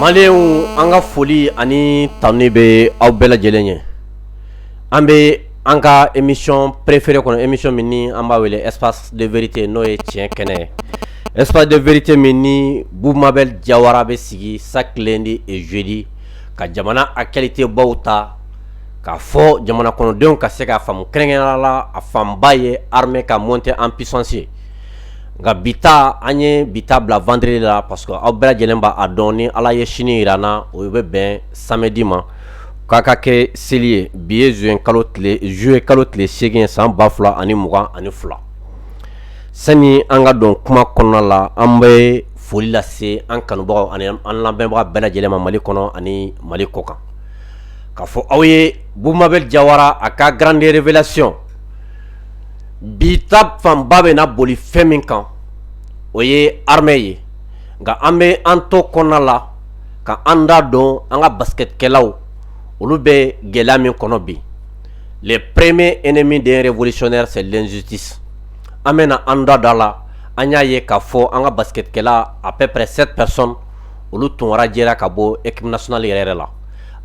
Malien anga foli ani tanu be aw bɛɛ lajɛlen ye. An bɛ an ka émission préférée kɔnɔ, émission min ni an b'a wele espace de vérité n'o ye tiɲɛ kɛnɛ ye. Espace de vérité min ni Bubu Mabel Jawara bɛ sigi chaque lundi et jeudi ka jamana actualité baw ta k'a fɔ jamana kɔnɔdenw ka se k'a faamu kɛrɛnkɛrɛnnenya la a fanba ye armée ka monter en puissance ye. Nka bita an ye bita bila vendredi la parce que aw bɛɛ lajɛlen b'a dɔn ni Ala ye sini yira an na o bɛ bɛn samedi ma k'a ka kɛ seli ye bi ye juillet kalo tile 8 san 2022. Sani an ka don kuma kɔnɔna la an bɛ foli lase an kanubagaw ani an lamɛnbaga bɛɛ lajɛlen ma Mali kɔnɔ ani Mali kɔ kan k'a fɔ aw ye Bubu Mabel Jawara a ka grande révélation bita fanba bɛ na boli fɛn min kan o ye armée ye. Nka an bɛ an to kɔnɔna la ka an da dɔn an ka basketkɛlaw olu bɛ gɛlɛya min kɔnɔ bi. Les premiers ennemis des révolutionnaires c'est l'injustice. An bɛna an da don a la an y'a ye k'a fɔ an ka basketkɛla à peu près 7 personnes olu tun radiera ka bɔ équipe nationale yɛrɛ la.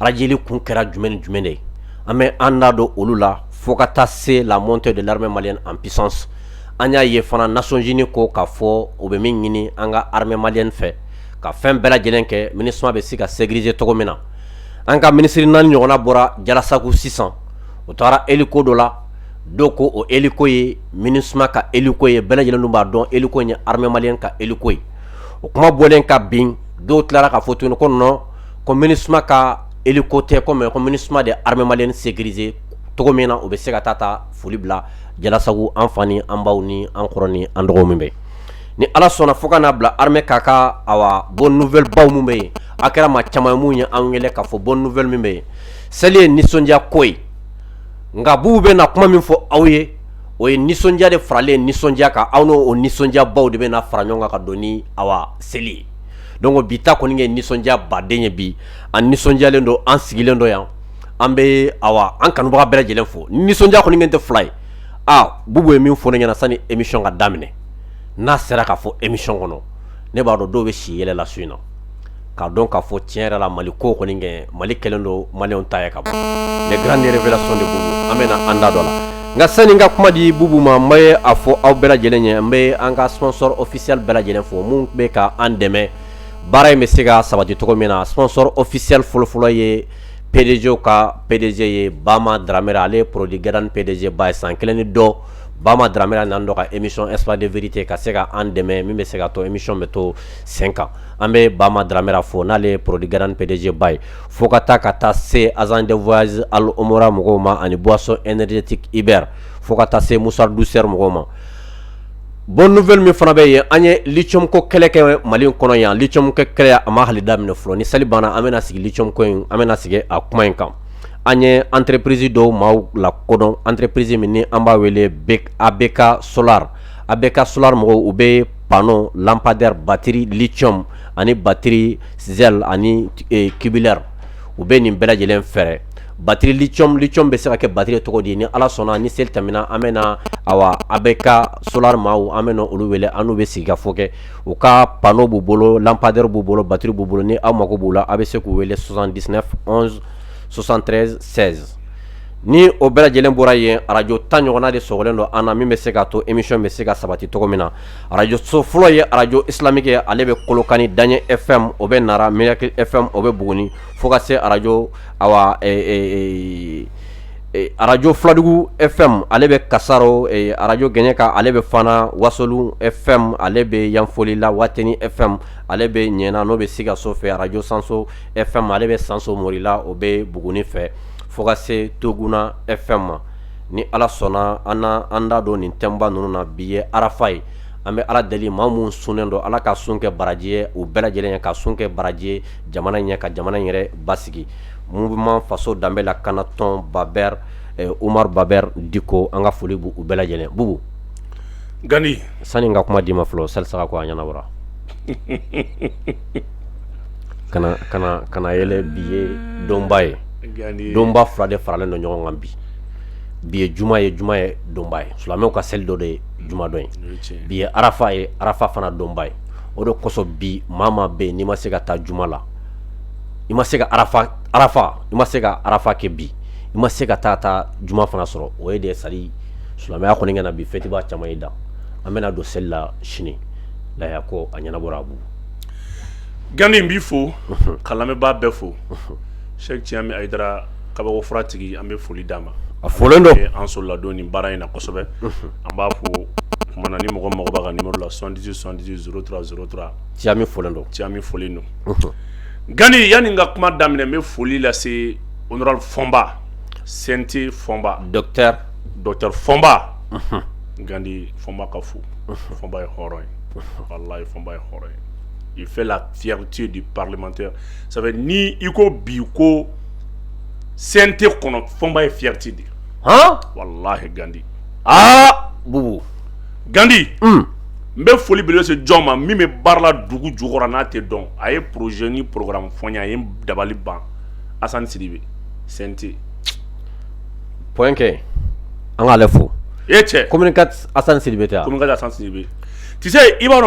Radieli kun kɛra jumɛn ni jumɛn de ye. An bɛ an da don olu la fo ka taa se la montée de l'armée malienne en puissance. An y'a ye fana Nations Unies ko k'a fɔ o bɛ min ɲini an ka armée malienne fɛ ka fɛn bɛɛ lajɛlen kɛ MINUSMA bɛ se ka sécuriser cogo min na. An ka ministre 4 ɲɔgɔnna bɔra Jalasago sisan o taara hélico dɔ la dɔw ko o hélico ye MINUSMA ka hélico ye bɛɛ lajɛlen dun b'a dɔn hélico ye armée malienne ka hélico ye. O kuma bɔlen ka bin dɔw tilara ka fɔ tuguni ko non ko MINUSMA ka hélico tɛ ko mais ko MINUSMA de armée malienne sécuriser togo min na o bɛ se ka taa foli bila Jalasago an fa ni an baw ni an kɔrɔ ni an dɔgɔw min bɛ ni Ala sɔnna fo ka n'a bila armée k'a ka bonne nouvelle baw min bɛ yen a kɛra maa caman ye mun ye an wele k'a fɔ bonne nouvelle min bɛ yen seli ye nisɔndiya ko ye nka Bubu bɛ na kuma min fɔ aw ye o ye nisɔndiya de faralen nisɔndiya kan aw n'o nisɔndiya baw de bɛ na fara ɲɔgɔn kan ka don ni seli ye donc bi ta kɔni ye nisɔndiya baden ye bi an nisɔndiyalen don an sigilen don yan an bɛ an kanubaga bɛɛ lajɛlen fo nisɔndiya kɔni tɛ fila ye Bubu ye min fɔ ne ɲɛna sani émission ka daminɛ n'a sera k'a fɔ émission kɔnɔ ne b'a dɔn dɔw bɛ si yɛlɛ la su in na k'a dɔn k'a fɔ tiɲɛ yɛrɛ la Mali ko kɔni kɛ Mali kɛlen don maliyɛnw ta ye ka bɔ les grandes révélations de Bubu an bɛna an da dɔ la nka sani n ka kuma di Bubu ma n bɛ a fɔ aw bɛɛ lajɛlen ye n bɛ an ka sponsor officiel bɛɛ lajɛlen fo mun bɛ ka an dɛmɛ baara in bɛ se ka sabati cogo min na sponsor officiel fɔlɔfɔlɔ ye PDG ka PDG ye Bama Dramera ale produit garan PDG ba san kelen ni dɔ Bama Dramera nan dɔ ka émission espace de vérité ka se ka an dɛmɛ min bɛ se ka to émission bɛ to 5 kan an bɛ Bama Dramera fo n'ale produit garan PDG ba ye fo ka taa se agent de voyage Al Omora mɔgɔw ma ani boisson énergétique Iber fo ka taa se Moussar Douceur mɔgɔw ma. Bonne nouvelle min fana bɛ yen an ye lithium ko kɛlɛ kɛ Mali kɔnɔ yan lithium ko kɛlɛ a ma hali daminɛ fɔlɔ ni sali banna an bɛna sigi lithium ko in an bɛna sigi a kuma in kan an ye entreprise dɔw maaw la kodɔn entreprise min ni an b'a wele ABK Solar mɔgɔw u bɛ panneau lampadaire batterie lithium ani batterie zel ani cubillaire u bɛ nin bɛɛ lajɛlen fɛrɛ batterie lithium bɛ se ka kɛ batterie tɔgɔ di ni Ala sɔnna ni seli tɛmɛna an bɛna ABK Solar maaw an bɛna olu wele an n'u bɛ sigi ka fɔ kɛ u ka panneau b'u bolo lampadaire b'u bolo batterie b'u bolo ni aw mago b'u la a bɛ se k'u wele 79 11 73 16 ni o bɛɛ lajɛlen bɔra yen radio 10 ɲɔgɔnna de sɔgɔlen don an na min bɛ se ka to émission bɛ se ka sabati cogo min na radio so fɔlɔ ye radio islamique ye ale bɛ Kolokani Daɲɛ FM o bɛ Nara Miracle FM o bɛ Buguni fo ka se radio radio Filadugu FM ale bɛ Kasaro radio Gɛɲɛka ale bɛ Fana Wasolu FM ale bɛ Yanfolila Wateni FM ale bɛ Ɲɛna n'o bɛ Sikaso fɛ radio Sanso FM ale bɛ Sanso Morila o bɛ Buguni fɛ fo ka se Toguna FM ma ni Ala sɔnna an da don nin thème ninnu na bi ye Arafa ye an bɛ Ala deli maa mun sunnen don Ala ka sun kɛ baraji ye u bɛɛ lajɛlen ye ka sun kɛ baraji ye jamana in ɲɛ ka jamana in yɛrɛ basigi mouvement faso danbe la Kanaton Baber Umar Baber Diko an ka foli bu u bɛɛ lajɛlen Bubu Gani sani n ka kuma di ma fɔlɔ salisa ko a ɲɛnabɔra kana yɛlɛ bi ye donba ye donba fila de faralen don ɲɔgɔn kan bi ye juma ye donba ye silamɛw ka seli dɔ de ye juma dɔ ye bi ye arafa fana donba ye o de kosɔn bi maa bɛ yen n'i ma se ka taa juma la i ma se ka arafa i ma se ka arafa kɛ bi i ma se ka taa juma fana sɔrɔ o ye de sari silamɛya kɔni ka na bi fɛtiba caman ye da an bɛna don seli la sini laya ko a ɲɛnabɔra abu Gani n b'i fo ka lamɛnbaa bɛɛ fo Sheikh Thiame Aidara kabako furatigi an bɛ foli d'a ma a folen don an sɔrɔla don nin baara in na kosɛbɛ an b'a fo kumana ni mɔgɔ mago b'a ka numéro la 78 78 03 03 Thiame folen don Thiame folen don Gani yani n ka kuma daminɛ n bɛ foli lase honorable Fɔnba CNT Fɔnba docteur Fɔnba Gani Fɔnba ka fo Fɔnba ye hɔrɔn ye wallahi Fɔnba ye hɔrɔn ye il fait la fierté du parlementaire ça veut ni iko bi ko CNT kɔnɔ Fɔnba ye fierté de wallahi Gandi bubu Gandi n bɛ foli bele se jɔn ma min bɛ baara la dugu jukɔrɔ n'a tɛ dɔn a ye projet ni programme fɔ n ye a ye dabali ban Assane Sidibe CNT point kɛ an k'ale fo cɛ communiqué Assane Sidibe tɛ communiqué Assane Sidibe tu sais i b'a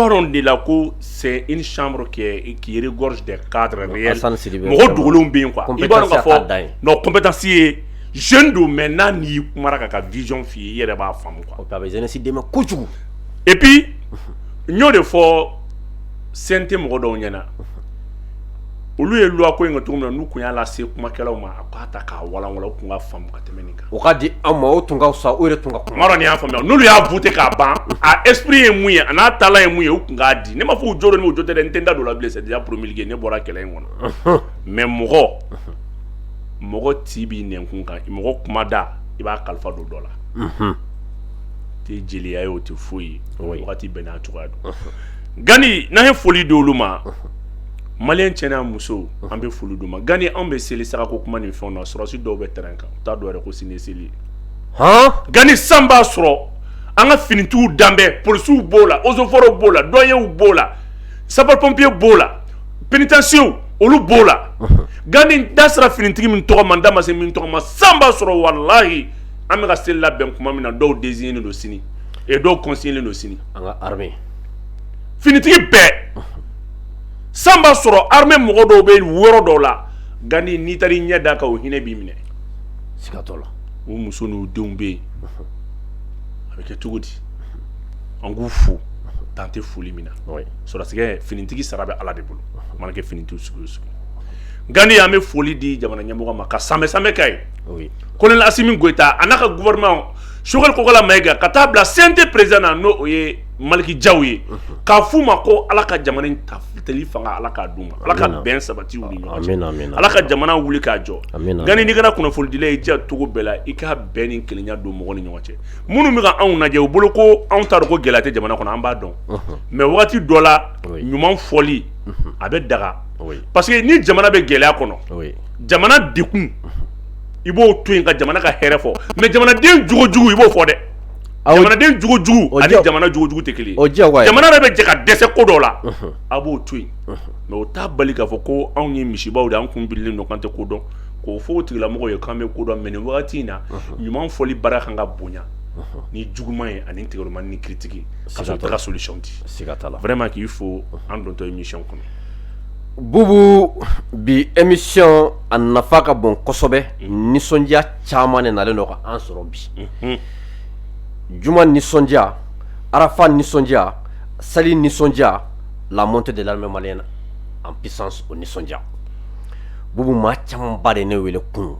dɔn de la ko c'est une chambre qui regorge des cadres réels mɔgɔ dogolenw bɛ yen quoi i b'a dɔn k'a fɔ non compétence ye jeune don mais n'a n'i kumara ka vision f'i ye i yɛrɛ b'a faamu quoi a bɛ jeunesse dɛmɛ kojugu et puis n y'o de fɔ CNT mɔgɔ dɔw ɲɛna olu ye loi ko in ka cogo min na n'u kun y'a lase kumakɛlaw ma a k'a ta k'a walanwalan u kun ka faamu ka tɛmɛ nin kan o ka di an ma o tun ka fisa o yɛrɛ tun ka kuma n b'a dɔn ni y'a faamuya n'olu y'a voté k'a ban a esprit ye mun ye a n'a talan ye mun ye u kun k'a di ne ma fɔ u jo don ni u jo tɛ dɛ n tɛ n da don la bilen c'est déjà promulgué ne bɔra kɛlɛ in kɔnɔ mais mɔgɔ ti b'i nɛnkun kan mɔgɔ kuma da i b'a kalifa don dɔ la tɛ jeliya ye o tɛ foyi ye wagati bɛɛ n'a cogoya don Gani n'an ye foli di olu ma Malien cɛ n'a muso an bɛ foli d'u ma Gani anw bɛ seli sagako kuma ni fɛnw na sɔrɔsi dɔw bɛ terrain kan u t'a dɔn yɛrɛ ko sini ye seli ye Gani san b'a sɔrɔ an ka finitigiw danbɛ polisiw b'o la eaux et forêts b'o la douaniers b'o la sapeurs pompiers b'o la pénitenciers olu b'o la Gani da sera finitigi min tɔgɔ ma n da ma se min tɔgɔ ma san b'a sɔrɔ walahi an bɛ ka seli labɛn kuma min na dɔw désigné don sini et dɔw consigné don sini an ka armée finitigi bɛɛ san b'a sɔrɔ armée mɔgɔ dɔw bɛ yɔrɔ dɔw la Gani n'i taara i ɲɛ d'a kan o hinɛ b'i minɛ siga t'o la o muso n'u denw bɛ yen a bɛ kɛ cogo di an k'u fo dan tɛ foli min na sɔrɔsigɛ finitigi sara bɛ Ala de bolo mana kɛ finitigiw sugu o sugu Gani an bɛ foli di jamana ɲɛmɔgɔ ma ka sanbɛ k'a ye Colonel Assimi Goïta a n'a ka gouvernement Choguel Kokala Maïga ka taa bila CNT président na n'o ye Maliki Diaw ye k'a f'u ma ko Ala ka jamana in tali fanga Ala k'a d'u ma Ala ka bɛn sabati u ni ɲɔgɔn cɛ Ala ka jamana wuli k'a jɔ Gani n'i kana kunnafoni dila ye diya cogo bɛɛ la i k'a bɛn ni kelenya don mɔgɔ ni ɲɔgɔn cɛ minnu bɛ ka anw lajɛ u bolo ko anw t'a dɔn ko gɛlɛya tɛ jamana kɔnɔ an b'a dɔn mais wagati dɔ la ɲuman fɔli a bɛ daga parce que ni jamana bɛ gɛlɛya kɔnɔ jamana dekun i b'o to yen ka jamana ka hɛrɛ fɔ mais jamanaden jogojugu i b'o fɔ dɛ jamanaden jogojugu ani jamana jogojugu tɛ kelen ye jamana yɛrɛ bɛ jɛ ka dɛsɛ ko dɔ la a b'o to yen mais o t'a bali k'a fɔ ko anw ye misibaw de an kun bililen don k'an tɛ ko dɔn k'o fɔ o tigilamɔgɔw ye k'an bɛ ko dɔn mais nin wagati in na ɲuman fɔli baara kan ka bonya ni juguman ye ani tigɛrɔma ni critique ka sɔrɔ tɛ ka solution di vraiment k'i fo an dontɔ émission kɔnɔ Bubu bi émission a nafa ka bon kosɛbɛ nisɔndiya caman de nalen don ka an sɔrɔ bi juma nisɔndiya arafa nisɔndiya sali nisɔndiya la montée de l'armée malienne en puissance o nisɔndiya Bubu maa camanba de ne wele kunu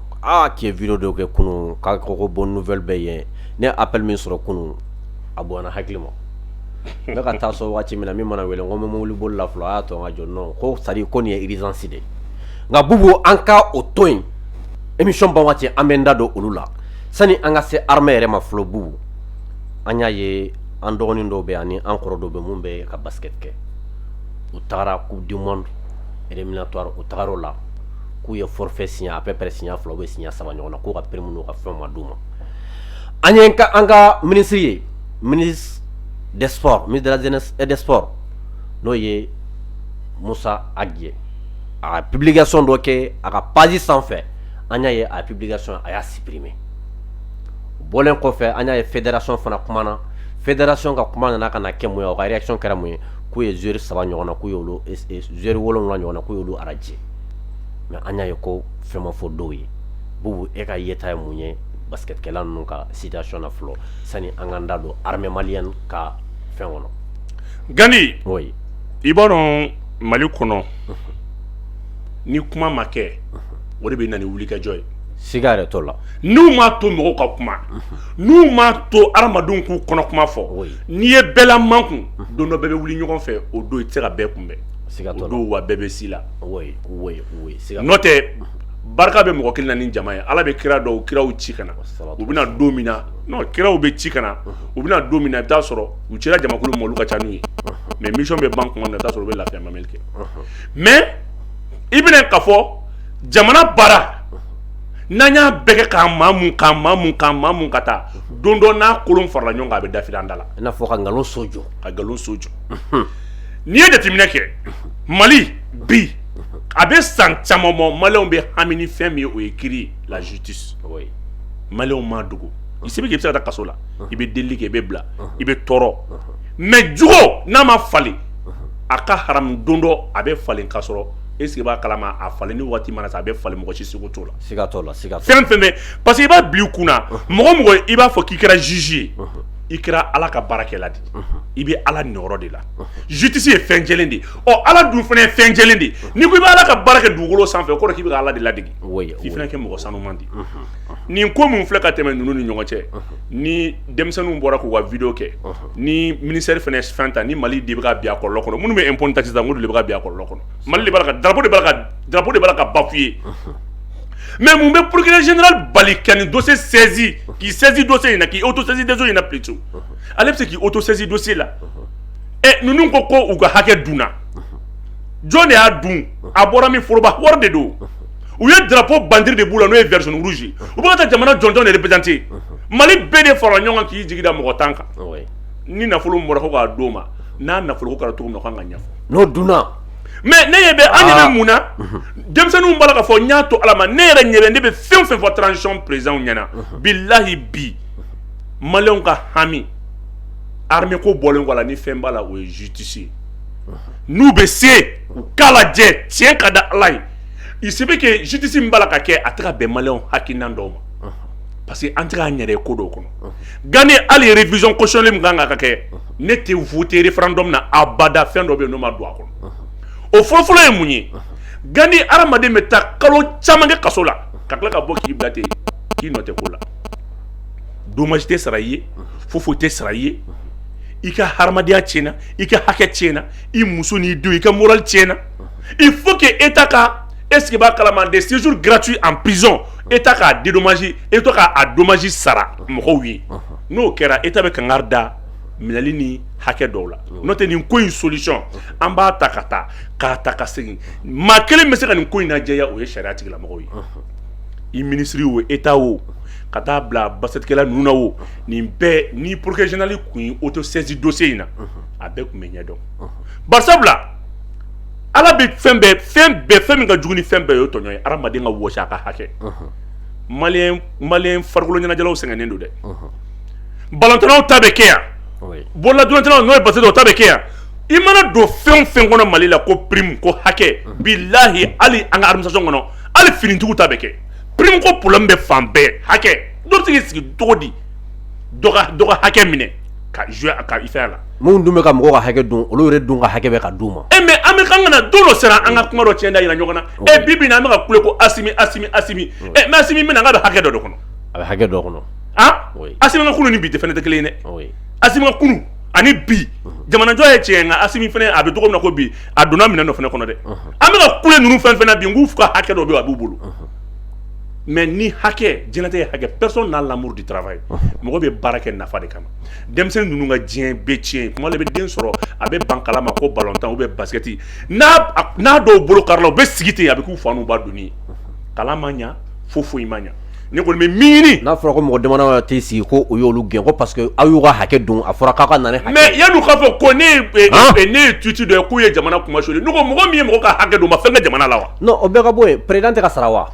k'i ye vidéo dɔ kɛ kunu k'a ko ko bonne nouvelle bɛ yen ne appel min sɔrɔ kunu a bɔnna hakili ma n bɛ ka taa so waati min na min mana wele n ko n bɛ mobili boli la fɔlɔ a y'a to n ka jɔ non ko c'est à dire ko nin ye urgence de nka Bubu an ka o to yen émission ban waati an bɛ n da don olu la sani an ka se armée yɛrɛ ma fɔlɔ Bubu an y'a ye an dɔgɔnin dɔw bɛ ani an kɔrɔ dɔw bɛ mun bɛ ka basket kɛ u tagara coupe du monde éliminatoire u tagar'o la k'u ye forfait signé à peu près signé fila ou bɛ signé saba ɲɔgɔn na k'u ka permis n'u ka fɛnw ma d'u ma an ye an ka ministre ye ministre des sports ministre de la jeunesse et des sports n'o ye Musa Agiye a ka publication dɔ kɛ a ka page sanfɛ an y'a ye a publication a y'a supprimer bɔlen kɔfɛ an y'a ye fédération fana kumana fédération ka kuma nana ka na kɛ mun ye o ka réaction kɛra mun ye k'u ye joueur saba ɲɔgɔn na k'u y'olu joueur 7 ɲɔgɔn na k'u y'olu araje mais an y'a ye ko fɛn ma fɔ dɔw ye Bubu e ka yeta ye mun ye basketkɛla ninnu ka situation na fɔlɔ sani an k'an da don armée malienne ka fɛn kɔnɔ. Gandi Oui. i b'a dɔn Mali kɔnɔ ni kuma ma kɛ o de bɛ na ni wulikajɔ ye. Siga yɛrɛ t'o la. N'u m'a to mɔgɔw ka kuma n'u m'a to adamadenw k'u kɔnɔ kuma fɔ n'i ye bɛɛ la man kun don dɔ bɛɛ bɛ wuli ɲɔgɔn fɛ o don i tɛ se ka bɛɛ kunbɛn o don wa bɛɛ bɛ si la. N'o tɛ barika bɛ mɔgɔ kelen na ni jama ye Ala bɛ kira dɔw kiraw ci kana u bɛna don min na non kiraw bɛ ci kana u bɛna don min na i bɛ taa sɔrɔ u cira jamakulu ma olu ka ca n'u ye mais mission bɛ ban kuma na i bɛ taa sɔrɔ u bɛ lafiya mamɛli kɛ mais i bɛna k'a fɔ jamana baara n'an y'a bɛɛ kɛ k'a maa mun ka taa don dɔ n'a kolon farala ɲɔgɔn kan a bɛ dafiri an da la. I n'a fɔ ka nkalon so jɔ. Ka nkalon so jɔ. N'i ye jateminɛ kɛ Mali bi a bɛ san caman bɔ Maliyɛnw bɛ hami ni fɛn min ye o ye kiiri ye la justice. Maliyɛnw m'a dogo i se bɛ k'i bɛ se ka taa kaso la i bɛ delili kɛ i bɛ bila i bɛ tɔɔrɔ mais jugo n'a ma falen a ka haramu don dɔ a bɛ falen k'a sɔrɔ est-ce que b'a kalama a falen ni waati mana sa a bɛ falen mɔgɔ si seko t'o la. Siga t'o la. Fɛn bɛ parce que i b'a bila i kunna mɔgɔ i b'a fɔ k'i kɛra juge ye i kɛra Ala ka baarakɛla de i bɛ Ala niyɔrɔ de la justice ye fɛn jɛlen de Ala dun fana ye fɛn jɛlen de n'i ko i bɛ Ala ka baara kɛ dugukolo sanfɛ o kɔrɔ k'i bɛ Ala de ladege f'i fana kɛ mɔgɔ sanuman de nin ko min filɛ ka tɛmɛ ninnu ni ɲɔgɔn cɛ ni denmisɛnninw bɔra k'u ka vidéo kɛ ni ministère fana fɛn ta ni Mali de bɛ ka bin a kɔlɔlɔ kɔnɔ minnu bɛ impôt taxe ta olu de bɛ ka bin a kɔlɔlɔ kɔnɔ Mali de b'a la ka drapeau de b'a la ka bafouer mais mun bɛ procureur général bali ka nin dossier saisi k'i saisi dossier in na k'i auto saisi dossier in na plutôt ale bɛ se k'i auto saisi dossier la ninnu ko u ka hakɛ dunna jɔn de y'a dun a bɔra min foroba wari de don u ye drapeau bandiri de b'u la n'o ye vert jaune rouge u bɛ ka taa jamana jɔnjɔn de représenter Mali bɛɛ de farala ɲɔgɔn kan k'i jigi da mɔgɔ 10 kan ni nafolo bɔra ko k'a d'o ma n'a nafolo ko kɛra cogo min na o kan ka ɲɛfɔ n'o dunna. mais ne ɲɛ bɛ an ɲɛ bɛ mun na denmisɛnninw b'a la k'a fɔ n y'a to Ala ma ne yɛrɛ ɲɛ bɛ ne bɛ fɛn o fɛn fɔ transition président ɲɛna bilahi bi Maliyɛnw ka hami armée ko bɔlen kɔ a la ni fɛn b'a la o ye justice ye n'u bɛ se u k'a lajɛ tiɲɛ ka da Ala ye il se peut que justice min b'a la ka kɛ a tɛ ka bɛn Maliyɛnw hakilina dɔw ma parce que an tɛ k'an yɛrɛ ye ko dɔw kɔnɔ Gani hali révision constitutionnelle min kan ka kɛ ne tɛ voter référendum na abada fɛn dɔ bɛ yen n'o ma don a kɔnɔ o fɔlɔfɔlɔ ye mun ye Gani hadamaden bɛ taa kalo caman kɛ kaso la ka tila ka bɔ k'i bila ten k'i nɔ tɛ ko la dommage tɛ sara i ye foyi tɛ sara i ye i ka hadamadenya tiɲɛna i ka hakɛ tiɲɛna i muso n'i denw i ka moral tiɲɛna il faut que État ka est-ce que b'a kalama des séjours gratuits en prison État k'a dédommage État k'a dommage sara mɔgɔw ye n'o kɛra État bɛ kangari da minɛli ni hakɛ dɔw la n'o tɛ nin ko in solution an b'a ta ka taa k'a ta ka segin maa kelen bɛ se ka nin ko in lajɛya o ye sariya tigilamɔgɔw ye i ministre o État o ka taa bila basketkɛla ninnu na o nin bɛɛ ni procureur général kun ye auto saisi dossier in na a bɛɛ kun bɛ ɲɛdɔn barisabula Ala bɛ fɛn min ka jugu ni fɛn bɛɛ ye o tɔɲɔ ye hadamaden ka wɔsi a ka hakɛ Maliyɛn farikolo ɲɛnajɛlaw sɛgɛnnen don dɛ balontannaw ta bɛ kɛ yan bololajolontannaw n'o ye basket o ta bɛ kɛ yan i mana don fɛn o fɛn kɔnɔ Mali la ko prime ko hakɛ bilahi hali an ka administration kɔnɔ hali finitigiw ta bɛ kɛ prime ko problème bɛ fan bɛɛ hakɛ dɔ bɛ se k'i sigi cogo di dɔ ka hakɛ minɛ ka jouer ka i fɛn la mun dun bɛ ka mɔgɔw ka hakɛ dun olu yɛrɛ dun ka hakɛ bɛ ka d'u ma mais an bɛ kan ka na don dɔ sera an ka kuma dɔ tiɲɛ da yira ɲɔgɔn na bi na an bɛ ka kule ko Asimi mais Asimi bɛna an ka bɛ hakɛ dɔ de kɔnɔ a bɛ hakɛ dɔ kɔnɔ Asimi ka kunu ni bi tɛ fɛnɛ tɛ kelen ye dɛ Asimi ka kunu ani bi jamanajɔ ye tiɲɛ nka Asimi fɛnɛ a bɛ cogo min na ko bi a donna minɛn dɔ fɛnɛ kɔnɔ dɛ an bɛ ka kule ninnu fɛn na bi n k'u ka hakɛ dɔ bɛ a b'u bolo mais ni hakɛ diɲɛlatigɛ ye hakɛ personne n'a l'amour du travail mɔgɔ bɛ baara kɛ nafa de kama denmisɛnnin ninnu ka diɲɛ bɛɛ tiɲɛ kuma la i bɛ den sɔrɔ a bɛ ban kala ma ko ballontan ou bien basket n'a dɔw bolo kari la u bɛ sigi ten a bɛ k'u fa n'u ba donni ye kalan ma ɲa foyi ma ɲa ne kɔni bɛ min ɲini n'a fɔra ko mɔgɔ dama tɛ sigi ko o y'olu gɛn ko parce que aw y'u ka hakɛ dun a fɔra k'aw ka na ni hakɛ mais yan'u k'a fɔ ko ne ye tuuti dɔ ye k'u ye jamana kumasuli ne ko mɔgɔ min ye mɔgɔ ka hakɛ dun ma fɛn kɛ jamana la wa non o bɛɛ ka bɔ yen président tɛ ka sara wa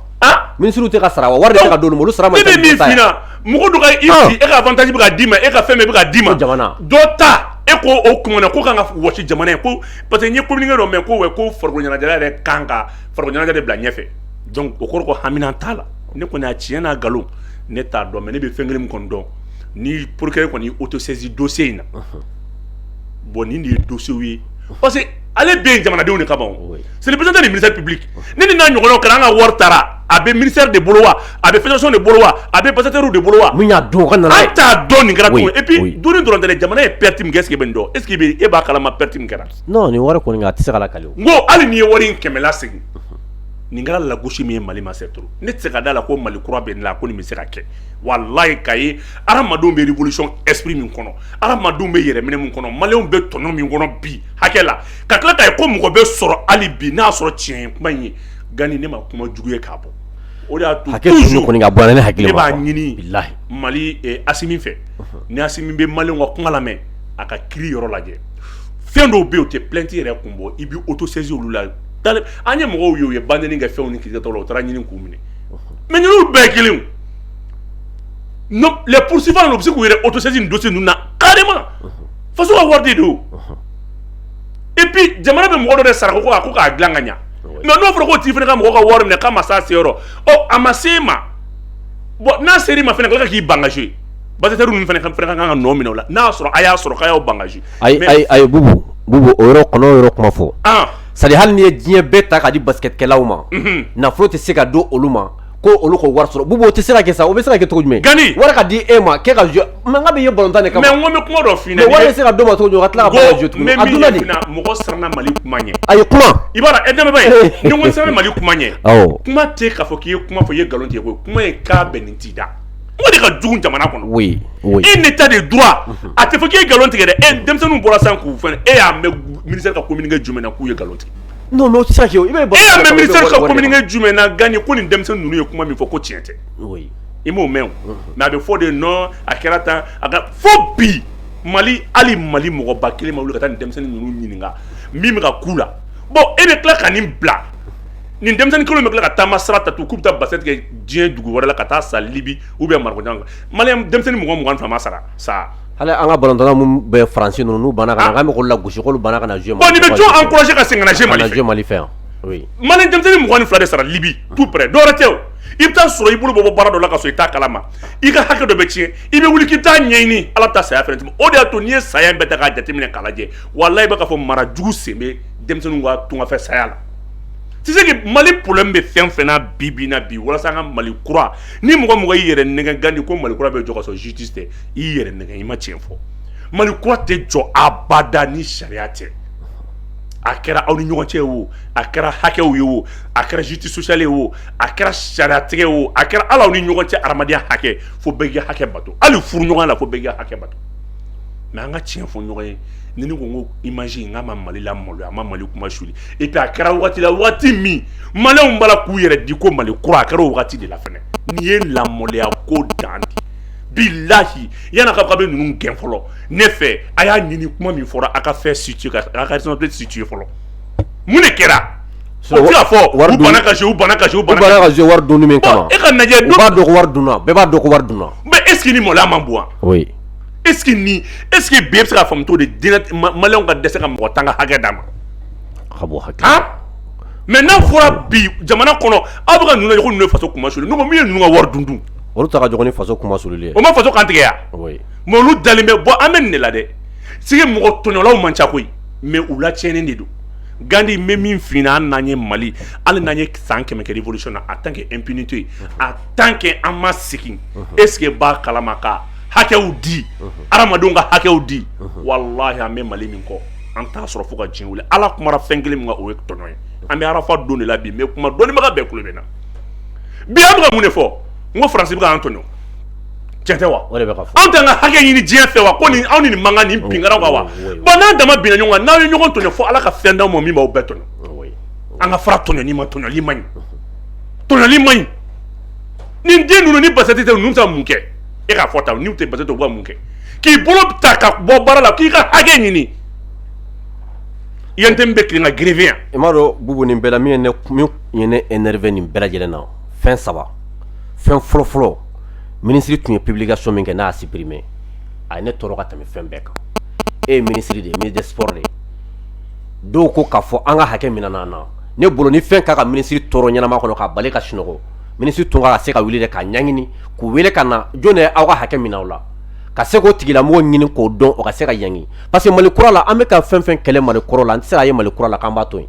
ministre tɛ ka sara wa wari de tɛ ka d'olu ma olu sara ma ne bɛ min f'i ɲɛna mɔgɔ dɔ ka i sigi e ka avantage bɛ ka d'i ma e ka fɛn bɛɛ bɛ ka d'i ma jamana dɔ ta e ko o kumana ko kan ka wɔsi jamana ye ko parce que n ye communiqué dɔ mɛn ko farikolo ɲɛnajɛ yɛrɛ kan ka farikolo ɲɛnajɛ de bila ɲɛfɛ donc o kɔrɔ ko hamina t'a la ne kɔni a tiɲɛ n'a galon ne t'a dɔn mais ne bɛ fɛn kelen min kɔni dɔn ni procureur kɔni autosaisi dossier in na bon nin de ye dossier ye parce que ale bɛ yen jamanadenw de kama c'est le président du ministère public ni nin n'a ɲɔgɔnnaw kɛra an ka wari taara a bɛ ministère de bolo wa a bɛ fédération de bolo wa a bɛ basatɛriw de bolo wa min y'a dɔn ka nana an t'a dɔn nin kɛra cogo et puis donni dɔrɔn tɛ dɛ jamana ye perte min kɛ est ce que bɛ nin dɔn est ce que e b'a kalama perte min kɛra non nin wari kɔni a tɛ se ka lakale n ko hali n'i ye wari in kɛmɛ lasegin nin kɛra lagosi min ye Mali ma c'est trop ne tɛ se ka da la ko Mali kura bɛ nin la ko nin bɛ se ka kɛ wallahi ka ye adamadenw bɛ révolution esprit min kɔnɔ adamadenw bɛ yɛrɛminɛ min kɔnɔ maliyɛnw bɛ tɔnɔ min kɔnɔ bi hakɛ la ka tila k'a ye ko mɔgɔ bɛ sɔrɔ hali bi n'a sɔrɔ tiɲɛ ye kuma in ye Gani ne ma kuma jugu ye k'a bɔ o de y'a to toujours kɔni ka bɔ ne hakili ne ma b'a ɲini Mali Assimi fɛ ni Assimi bɛ maliyɛnw ka kuma lamɛn a ka kiiri yɔrɔ lajɛ fɛn dɔw bɛ yen o tɛ plainte yɛrɛ kun bɔ i bɛ autosaisir olu la an ye mɔgɔw ye u ye bandeni kɛ fɛnw ni kiitatɔw la u taara ɲini k'u minɛ mais ninnu bɛɛ ye kelen les poursuivants u bɛ se k'u yɛrɛ autosaisir nin dossier ninnu na carrément faso ka wari de don et puis jamana bɛ mɔgɔ dɔ de sara ko k'a dilan ka ɲa mais n'o fɔra ko tigi fana ka mɔgɔ ka wari minɛ k'a ma s'a seyɔrɔ a ma se ma bon n'a ser'i ma fana kila k'i bangager basatɛriw ninnu fana kan ka nɔ minɛ o la n'a sɔrɔ a y'a sɔrɔ k'a y'aw bangager ayi bubu o yɔrɔ kuma fɔ c'est à dire hali n'i ye diɲɛ bɛɛ ta k'a di basketkɛlaw ma nafolo tɛ se ka don olu ma ko olu ko wari sɔrɔ bubu o tɛ se ka kɛ sa o bɛ se ka kɛ cogo jumɛn Gani wari ka di e ma k'e ka jouer mais n ka bɛ ye balontan de kama mais n ko n bɛ kuma dɔ f'i ɲɛna mais wari bɛ se ka d'o ma cogo jumɛn ka tila ka baara jouer tuguni a dunna de mɔgɔ siranna Mali kuma ɲɛ a ye kuma i b'a dɔn dɛmɛ ba ye ni n ko siranna Mali kuma ɲɛ kuma tɛ k'a fɔ k'i ye kuma fɔ i ye nkalon tigɛ koyi kuma ye k'a bɛn nin t'i da o de ka jugu jamana kɔnɔ oui un état de droit a tɛ fɔ k'i ye nkalon tigɛ dɛ denmisɛnninw bɔra sisan k'u fɛn e y'a mɛn ministère ka communiqué jumɛn na k'u ye nkalon tigɛ non mais o tɛ se ka kɛ o i bɛ e y'a mɛn ministère ka communiqué jumɛn na Gani ko nin denmisɛnnin ninnu ye kuma min fɔ ko tiɲɛ tɛ i m'o mɛn o mais a bɛ fɔ de non a kɛra tan a ka fo bi Mali hali Mali mɔgɔba kelen ma wuli ka taa nin denmisɛnnin ninnu ɲininka min bɛ ka k'u la bon e bɛ tila ka nin bila nin denmisɛnnin kelen bɛ tila ka taama sira ta k'u bɛ taa basket kɛ diɲɛ dugu wɛrɛ la ka taa sa Libi ou bien Maroc Maliyɛn denmisɛnnin 20-22 ma sara sa hali an ka balontanna mun bɛ Faransi ninnu n'u banna ka na k'an bɛ k'olu lagosi k'olu banna ka na jouer bon nin bɛ jɔn encourager ka segin ka na jouer Mali fɛ oui Maliyɛn denmisɛnnin 22 de sara Libi tout près dɔwɛrɛ tɛ o i bɛ taa sɔrɔ i bolo bɔ baara dɔ la ka sɔrɔ i t'a kalama i ka hakɛ dɔ bɛ tiɲɛ i bɛ wuli k'i t'a ɲɛɲini Ala bɛ taa saya fɛnɛ o de y'a to n'i ye saya in bɛɛ ta k'a jateminɛ k'a lajɛ walayi i bɛ k'a fɔ mara jugu sen bɛ denmisɛnninw ka tungafɛ saya la c'est ce que Mali problème bɛ fɛn fɛn na bi walasa an ka Mali kura ni mɔgɔ mɔgɔ y'i yɛrɛ nɛgɛ Gani ko Mali kura bɛ jɔ ka sɔrɔ justice tɛ i y'i yɛrɛ nɛgɛ i ma tiɲɛ fɔ Mali kura tɛ jɔ abada ni sariya tɛ a kɛra aw ni ɲɔgɔn cɛ o a kɛra hakɛw ye o a kɛra justice sociale ye o a kɛra sariya tigɛ o a kɛra hali aw ni ɲɔgɔn cɛ adamadenya hakɛ fo bɛɛ k'i hakɛ bato hali furu ɲɔgɔn la fo bɛɛ k'i hakɛ bato mais an ka tiɲɛ fɔ ɲɔgɔn ye ni ne ko n ko image in n k'a ma Mali la maloya a ma Mali kuma suli et puis a kɛra wagati la wagati min maliyɛnw b'a la k'u yɛrɛ di ko Mali kura a kɛra o wagati de la fɛnɛ nin ye lamaloya ko dan de bilahi yana ka bɛ ninnu gɛn fɔlɔ ne fɛ a y'a ɲini kuma min fɔra a ka fɛn situé a ka responsabilité situé fɔlɔ mun de kɛra o tɛ ka fɔ u banna ka jouer u banna ka jouer wari dunni min kama e ka lajɛ u b'a dɔn ko wari dunna bɛɛ b'a dɔn ko wari dunna mais est ce que ni maloya man bon wa oui est ce que bi e bɛ se ka faamu cogo di maliyɛnw ka dɛsɛ ka mɔgɔ tan ka hakɛ d'a ma ka bɔ hakɛ mais n'a fɔra bi jamana kɔnɔ aw bɛ ka ninnu lajɛ ko ninnu ye faso kuma suli ne ko min ye ninnu ka wari dun olu ta ka jɔgɔn ni faso kuma sulili ye o ma faso kantigɛ ya oui mais olu dalen bɛ bɔ an bɛ nin de la dɛ sigi mɔgɔ tɔɲɔlaw man ca koyi mais u latiɲɛnen de don Gani bɛ min f'i ɲɛna hali n'an ye Mali hali n'an ye san 100 kɛ révolution na en tant que impunité en tant que an ma segin est ce que b'a kalama ka hakɛw di adamadenw ka hakɛw di walahi an bɛ Mali min kɔ an t'a sɔrɔ fo ka diɲɛ wuli Ala kumara fɛn kelen min kan o ye tɔɲɔ ye an bɛ Arafa don de la bi mais kuma dɔnnibaga bɛɛ kulo bɛ na bi an bɛ ka mun de fɔ n ko Faransi bɛ k'an tɔɲɔ tiɲɛ tɛ wa anw tɛ an ka hakɛ ɲini diɲɛ fɛ wa ko nin anw ni nin mankan nin binkaraw kan wa bon n'an dama binna ɲɔgɔn kan n'aw ye ɲɔgɔn tɔɲɔ fo Ala ka fɛn d'aw ma min b'aw bɛɛ tɔɲɔ an ka fara tɔɲɔli ma tɔɲɔli man ɲi nin den ninnu ni basɛti tɛ ninnu tɛ mun kɛ e k'a fɔ tan n'u tɛ basɛti u bɛ mun kɛ k'i bolo ta ka bɔ baara la k'i ka hakɛ ɲini yan tɛ bɛ tilen ka grève yan i m'a dɔn Bubu nin bɛɛ la min ye ne énervé nin bɛɛ lajɛlen na fɛn saba fɛn fɔlɔ ministre tun ye publication min kɛ n'a y'a supprimer a ye ne tɔɔrɔ ka tɛmɛ fɛn bɛɛ kan e ye ministre de ye ministre des sports de ye dɔw ko k'a fɔ an ka hakɛ minɛ na ne bolo ni fɛn ka ministre tɔɔrɔ ɲɛnama kɔnɔ ka bali ka sunɔgɔ ministre tun ka se ka wuli de ka ɲaŋini k'u wele ka na jɔn ye aw ka hakɛ minɛ aw la ka se k'o tigilamɔgɔ ɲini k'o dɔn o ka se ka ɲangi parce que Mali kura la an bɛ ka fɛn fɛn kɛlɛ Mali kɔrɔ la an tɛ se ka ye Mali kura la k'an b'a to yen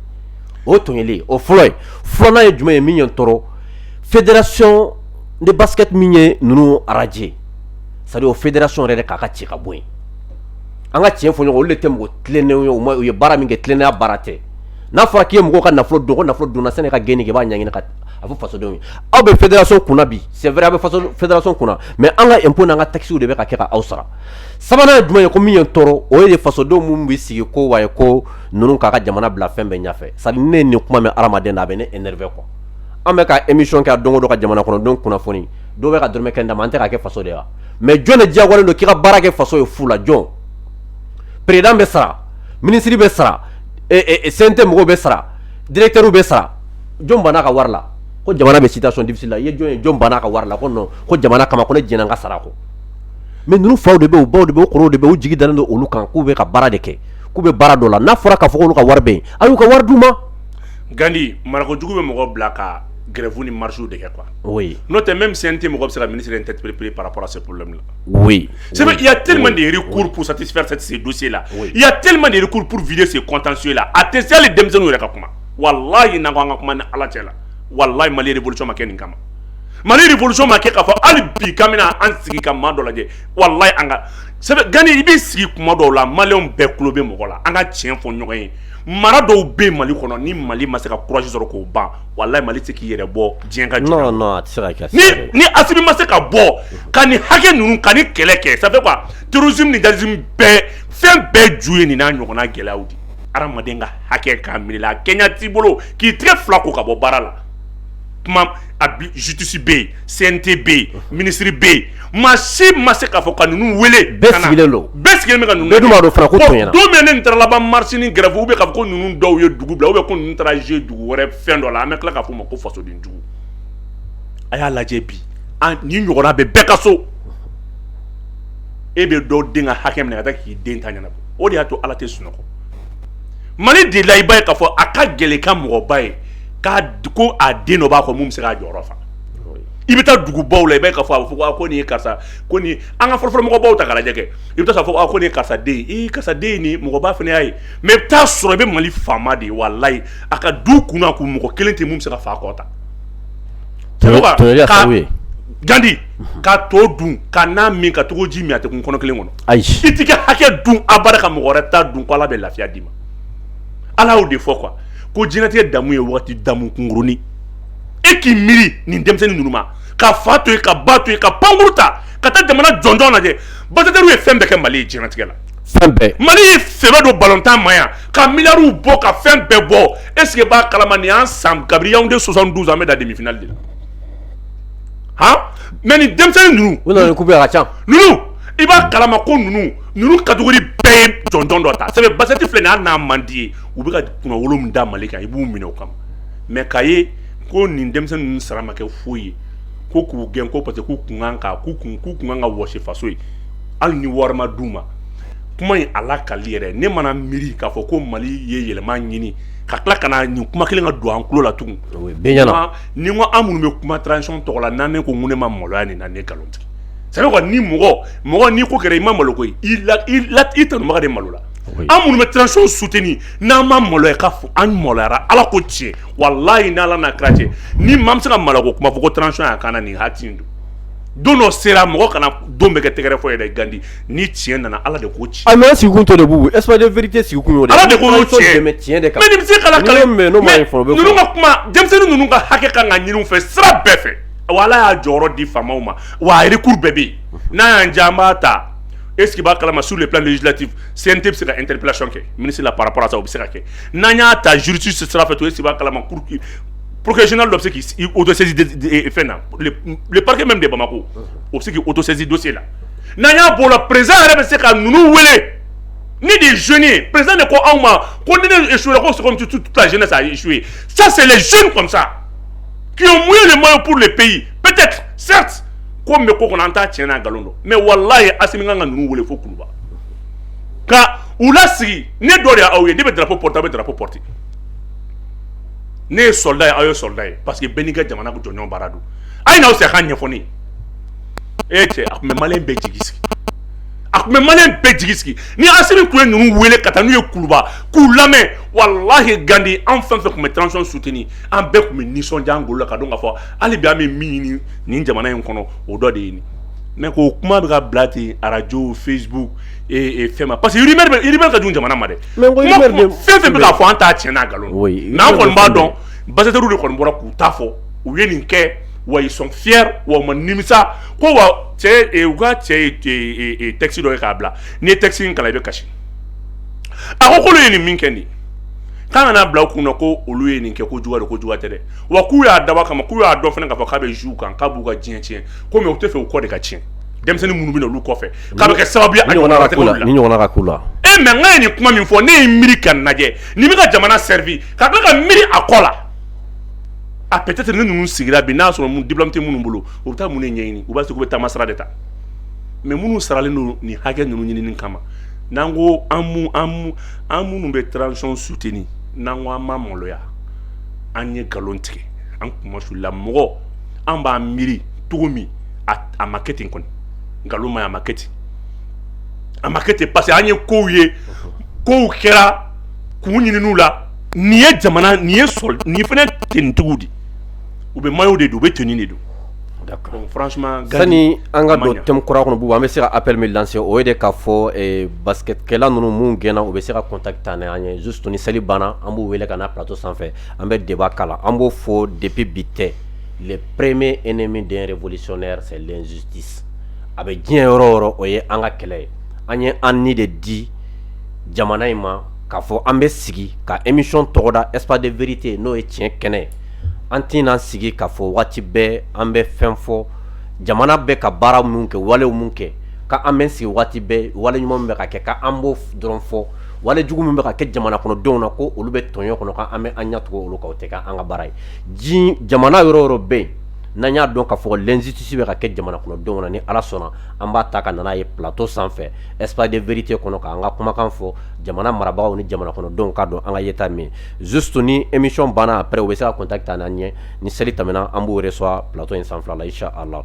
o tɔɲɛli o fɔlɔ ye filanan ye jumɛn ye min ye n tɔɔrɔ fédération de basket min ye ninnu arrangé c'est à dire o fédération yɛrɛ de k'a ka ci ka bɔ yen an ka tiɲɛ fɔ ɲɔgɔn olu de tɛ mɔgɔ tilennenw ye u ye baara min kɛ tilennenya baara tɛ n'a fɔra k'i ye mɔgɔw ka nafolo dɔn ko nafolo donna sani ka gɛnni kɛ i b'a ɲɛɲini ka a fɔ fasodenw ye aw bɛ fédération kunna bi c'est vrai a bɛ fédération kunna mais an ka impôt n'an ka taxes de bɛ ka kɛ ka aw sara sabanan ye jumɛn ye ko min ye n tɔɔrɔ o ye de fasodenw minnu bɛ sigi ko wa ye ko ninnu k'a ka jamana bila fɛn bɛɛ ɲɛfɛ c'est à dire ne ye nin kuma mɛn hadamaden na a bɛ ne énervé quoi an bɛ ka émission kɛ a don o don ka jamana kɔnɔdenw kunnafoni dɔw bɛ ka dɔrɔmɛ kelen d'a ma an tɛ k'a kɛ faso de wa mais jɔn de diyagoyalen don k'i ka baara kɛ faso ye fu la jɔn président bɛ sara ministre bɛ sara CNT mɔgɔw bɛ sara directeur bɛ sara jɔn banna ka wari la ko jamana bɛ situation difficile la i ye jɔn ye jɔn banna ka wari la ko non ko jamana kama ko ne jɛnna n ka sara kɔ mais ninnu faw de bɛ u baw de bɛ u kɔrɔw de bɛ u jigi dalen don olu kan k'u bɛ ka baara de kɛ k'u bɛ baara dɔ la n'a fɔra k'a fɔ k'olu ka wari bɛ yen a y'u ka wari d'u ma. Gandi marakojugu bɛ mɔgɔ bila ka grève ni marche de kɛ quoi. Oui. N'o tɛ même CNT mɔgɔ bɛ se ka ministre interpellé par rapport à ce problème là. Oui. C'est vrai, il y a tellement de recours pour satisfaire ces dossiers là. Oui. Il y a tellement de recours pour vider ces contentieux là. Attention les denmisɛnninw yɛrɛ ka kuma. Wallahi n'an ko an ka kuma ni Ala cɛ la. Wallahi Mali révolution ma kɛ nin kama. Mali révolution ma kɛ k'a fɔ hali bi k'an bɛna an sigi ka maa dɔ lajɛ. Wallahi an ka c'est vrai Gani i bɛ sigi kuma dɔw la maliyɛnw bɛɛ tulo bɛ mɔgɔ la. An ka tiɲɛ fɔ ɲɔgɔn ye. Mara dɔw bɛ Mali kɔnɔ ni Mali ma se ka courage sɔrɔ k'o ban wallahi Mali tɛ k'i yɛrɛ bɔ diɲɛ ka jigin. Non non a tɛ se ka kɛ. Ni Assimi ma se ka bɔ ka nin hakɛ ninnu ka ni kɛlɛ kɛ ça fait quoi terrorisme ni djihadisme bɛɛ fɛn bɛɛ ju ye nin n'a ɲɔgɔnna gɛlɛyaw di. Adamaden ka hakɛ k'a minɛ la kɛɲɛ t'i bolo k'i tigɛ fila ko ka bɔ baara la. Kuma a justice bɛ yen CNT bɛ yen ministre bɛ yen maa si ma se k'a fɔ ka ninnu wele. Bɛɛ sigilen don. Bɛɛ sigilen bɛ ka ninnu. Bɛɛ dun b'a dɔn fana ko tiɲɛ na. Don min ne nin taara laban marche ni grève ou bien k'a fɔ ko ninnu dɔw ye dugu bila ou bien ko ninnu taara jouer dugu wɛrɛ fɛn dɔ la an bɛ tila k'a fɔ o ma ko fasoden jugu. A y'a lajɛ bi ni ɲɔgɔnna bɛ bɛɛ ka so e bɛ dɔw den ka hakɛ minɛ ka taa k'i den ta ɲɛnabɔ o de y'a to Ala tɛ sunɔgɔ. Mali de la i b'a ye k'a fɔ a ka gɛlɛn ka mɔgɔba ye ko a den dɔ b'a kɔ mun bɛ se k'a jɔyɔrɔ fa. I bɛ taa dugubaw la i b'a ye k'a fɔ a bɛ fɔ ko nin ye karisa ko nin an ka fɔlɔfɔlɔ mɔgɔbaw ta k'a lajɛ kɛ i bɛ taa fɔ ko nin ye karisa den ye karisa den ye nin mɔgɔba fana y'a ye mais i bɛ taa sɔrɔ i bɛ Mali faama de ye walayi a ka du kunna ko mɔgɔ kelen tɛ mun bɛ se ka fa a kɔ ta. Gandi ka to dun ka n'a min ka togo ji min a tɛ kun kɔnɔ kelen kɔnɔ. Ayi. I tɛ kɛ hakɛ dun abada ka mɔgɔ wɛrɛ ta dun ko Ala bɛ lafiya d'i ma. Ala y'o de fɔ quoi ko diɲɛlatigɛ damu ye waati damu kunkurunin e k'i miiri nin denmisɛnnin ninnu ma ka fa to yen ka ba to yen ka pankuru ta ka taa jamana jɔnjɔn lajɛ Batateriw ye fɛn bɛɛ kɛ Mali ye diɲɛlatigɛ la. Fɛn bɛɛ. Mali ye fɛɛrɛ don balontan ma yan ka miliyariw bɔ ka fɛn bɛɛ bɔ est ce que b'a kalama nin y'an san kabini Yaoundé 72 an bɛ da demi-finale de la han mais nin denmisɛnnin ninnu. U nana ni coupe a ka ca. Ninnu i b'a kalama ko ninnu catégorie bɛɛ ye jɔnjɔn dɔ ta c'est vrai Basseti filɛ nin ye hali n'a man di ye u bɛ ka kunna wolo min da Mali kan i b'u minɛ o kama mais k'a ye ko nin denmisɛnnin ninnu sara ma kɛ foyi ye ko k'u gɛn ko parce que k'u kun kan ka wɔsi faso ye hali ni wari ma d'u ma kuma in a lakali yɛrɛ ne mana miiri k'a fɔ ko Mali ye yɛlɛma ɲini ka tila ka na nin kuma kelen ka don an tulo la tugun ni ko an minnu bɛ kuma transition tɔgɔ la n'an ne ko n ko ne ma maloya nin na ne nkalon tigɛ c'est vrai quoi ni mɔgɔ n'i ko kɛra i ma malo koyi i tanubaga de malo la an minnu bɛ transition soutenir n'an ma maloya k'a fɔ an maloyara Ala ko tiɲɛ walayi ni Ala n'a kira cɛ ni maa min bɛ se ka malo ko kuma fɔ ko transition y'a kan na nin hakili in don dɔ sera mɔgɔ kana don bɛ kɛ tɛgɛrɛ fɔ yɛrɛ Gandi ni tiɲɛ nana Ala de ko tiɲɛ. A mais sigikun to de b'u espace de vérité sigikun y'o de. Ala de ko tiɲɛ mais tiɲɛ de kan. mais nin bɛ se ka lakale mais n'o ma ɲɛfɔ o bɛ fɔ. ninnu ka kuma denmisɛnnin ninnu ka hakɛ kan ka ɲini u fɛ sira bɛɛ fɛ wa Ala y'a jɔyɔrɔ di faamaw ma wa recours bɛɛ bɛ yen n'a y'an diya an b'a ta est ce que b'a kalama sur le plan législatif CNT bɛ se ka interpellation kɛ ministre la par rapport à ça o bɛ se ka kɛ n'an y'a ta justice sira fɛ to est ce que b'a kalama procureur général dɔ bɛ se k'i autosaisir fɛn na le parquet même de Bamako o bɛ se k'i autosaisir dossier la n'an y'a bɔ o la président yɛrɛ bɛ se ka ninnu wele ni des jeunes ye président de ko anw ma ko ni ne échoué ko c'est comme toute la jeunesse a échoué ça c'est les jeunes comme ça qui ont mouillé les maillots pour le pays peut-être certes ko mais ko kɔnɔ an t'a tiɲɛ n'a nkalon dɔn mais walayi Assimi kan ka ninnu wele fo Kuluba ka u lasigi ne dɔ de y'aw ye ne bɛ drapeau porter a bɛ drapeau porter ne ye soldat ye aw ye soldat ye parce que bɛɛ n'i ka jamana jɔnjɔn baara don a ye n'aw se a ka ɲɛfɔ ne ye cɛ a tun bɛ maliyɛn bɛɛ jigi sigi a tun bɛ maliyɛn bɛɛ jigi sigi ni Asimi tun ye ninnu wele ka taa n'u ye Kuluba k'u lamɛn walahi Gandi an fɛn fɛn tun bɛ transition soutenir an bɛɛ tun bɛ nisɔndiya an golo la ka dɔn k'a fɔ hali bi an bɛ min ɲini nin jamana in kɔnɔ o dɔ de ye nin mais k'o kuma bɛ ka bila ten radio Facebook fɛn ma parce que rumeur ka jugu jamana ma dɛ fɛn fɛn bɛ k'a fɔ an t'a tiɲɛ n'a nkalon mais an kɔni b'a dɔn Bassèteru de kɔni bɔra k'u ta fɔ u ye nin kɛ wa ils sont fiers wa u ma nimisa ko wa cɛ u ka cɛ ye texte dɔ ye k'a bila n'i ye texte in kalan i bɛ kasi a ko k'olu ye nin min kɛ nin k'an kana bila u kunna ko olu ye nin kɛ ko juguya don ko juguya tɛ dɛ wa k'u y'a dabɔ a kama k'u y'a dɔn fana k'a fɔ k'a bɛ jouer u kan k'a b'u ka diɲɛ tiɲɛ ko mais u tɛ fɛ u kɔ de ka tiɲɛ denmisɛnnin minnu bɛ na olu kɔfɛ k'a bɛ kɛ sababu ye a ɲɔgɔnna ka la ni ɲɔgɔnna ka k'u la mais n ka ye nin kuma min fɔ ne ye miiri ka lajɛ nin bɛ ka jamana servir ka tila ka miiri a kɔ la a peut-être ni ninnu sigira bi n'a sɔrɔ diplôme tɛ minnu bolo u bɛ taa mun de ɲɛɲini u b'a se k'u bɛ taama sira de ta mais minnu saralen don nin hakɛ ninnu ɲinini kama n'an ko an minnu bɛ transition soutenir n'an ko an ma maloya an ye nkalon tigɛ an kumasula mɔgɔ an b'a miiri cogo min a ma kɛ ten kɔni nkalon ma ye a ma kɛ ten parce que an ye kow ye kow kɛra k'u ɲininiw la nin ye jamana nin fana tenitigiw de u bɛ maillot de don u bɛ tenue de don d'accord donc franchement sani an ka don thème kura kɔnɔ bubu an bɛ se ka appel min lancer o ye de k'a fɔ basketkɛla ninnu mun gɛnna u bɛ se ka contact ta n'an ye juste ni seli banna an b'u wele ka na plateau sanfɛ an bɛ débat kala an b'o fɔ depuis bi tɛ le premier ennemi d'un révolutionnaire c'est l'injustice a bɛ diɲɛ yɔrɔ o yɔrɔ o ye an ka kɛlɛ ye an ye an ni de di jamana in ma k'a fɔ an bɛ sigi ka émission tɔgɔ da espace de vérité n'o ye tiɲɛ kɛnɛ an tɛna sigi k'a fɔ waati bɛɛ an bɛ fɛn fɔ jamana bɛ ka baara mun kɛ walew mun kɛ k'an bɛ sigi waati bɛɛ wale ɲuman min bɛ ka kɛ k'an b'o dɔrɔn fɔ wale jugu min bɛ ka kɛ jamana kɔnɔdenw na ko olu bɛ tɔɲɔ kɔnɔ k'an bɛ an ɲɛ tugu olu kan o tɛ k'an ka baara ye jamana yɔrɔ o yɔrɔ bɛ yen n'an y'a dɔn k'a fɔ l'injustice bɛ ka kɛ jamana kɔnɔdenw na ni ala sɔnna an b'a ta ka nana ye plateau sanfɛ espace de vérité kɔnɔ k'an ka kumakan fɔ jamana marabagaw ni jamana kɔnɔdenw ka dɔn an ka yeta min juste ni émission banna après u bɛ se ka contact an ɲɛ ni seli tɛmɛna an b'u reçoit plateau in sanfɛla la inchallah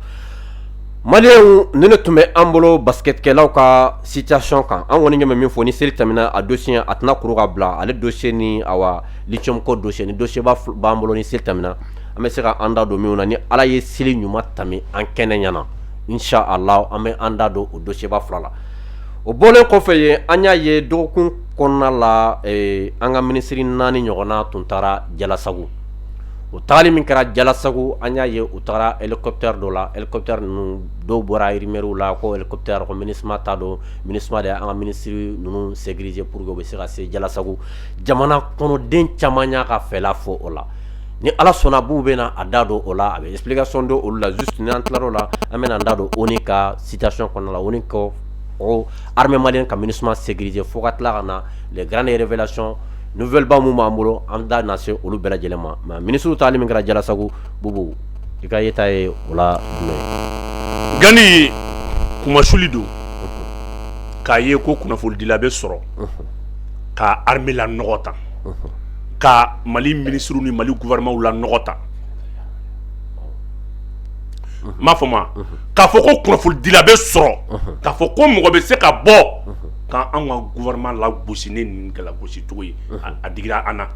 maliyɛnw ni ne tun bɛ an bolo basketkɛlaw ka situation kan an kɔni ɲɛ bɛ min fɔ ni seli tɛmɛna a dossier a tɛna kuru ka bila ale dossier ni awa lithium ko dossier ni dossier b'an bolo ni seli tɛmɛna an bɛ se ka an da don minnu na ni ala ye seli ɲuman tami an kɛnɛ ɲɛna inchallah an bɛ an da don o dossier ba fila la o bɔlen kɔfɛ ye an y'a ye dɔgɔkun kɔnɔna la an ka minisiri 4 ɲɔgɔnna tun taara Jalasagu o tagali min kɛra Jalasagu an y'a ye u taara hélicoptère dɔ la hélicoptère ninnu dɔw bɔra rumeur la ko hélicoptère ko MINUSMA ta don MINUSMA de an ka minisiri ninnu sécuriser pour que u bɛ se ka se Jalasagu jamana kɔnɔden caman y'a ka fɛla fɔ o la ni ala sɔnna b'u bɛna a da don o la a bɛ explication do olu la juste ni an tilar'o la an bɛna an da don ONU ka situation kɔnɔna la ONU ko armée malienne ka MINUSMA sécuriser fo ka tila ka na les grandes révélations nouvelle ba mun b'an bolo an da na se olu bɛɛ lajɛlen ma mais ministre taali min kɛra Jalasagu bubu i ka yeta ye o la jumɛn Gani kumasuli don k'a ye ko kunnafonidila bɛ sɔrɔ ka armée la nɔgɔ ta ka Mali ministre ni Mali gouvernement la nɔgɔ ta m'a fɔ ma k'a fɔ ko kunnafonidila bɛ sɔrɔ k'a fɔ ko mɔgɔ bɛ se ka bɔ k'an ka gouvernement la gosi ne nin kɛla gosi cogo ye a digira an na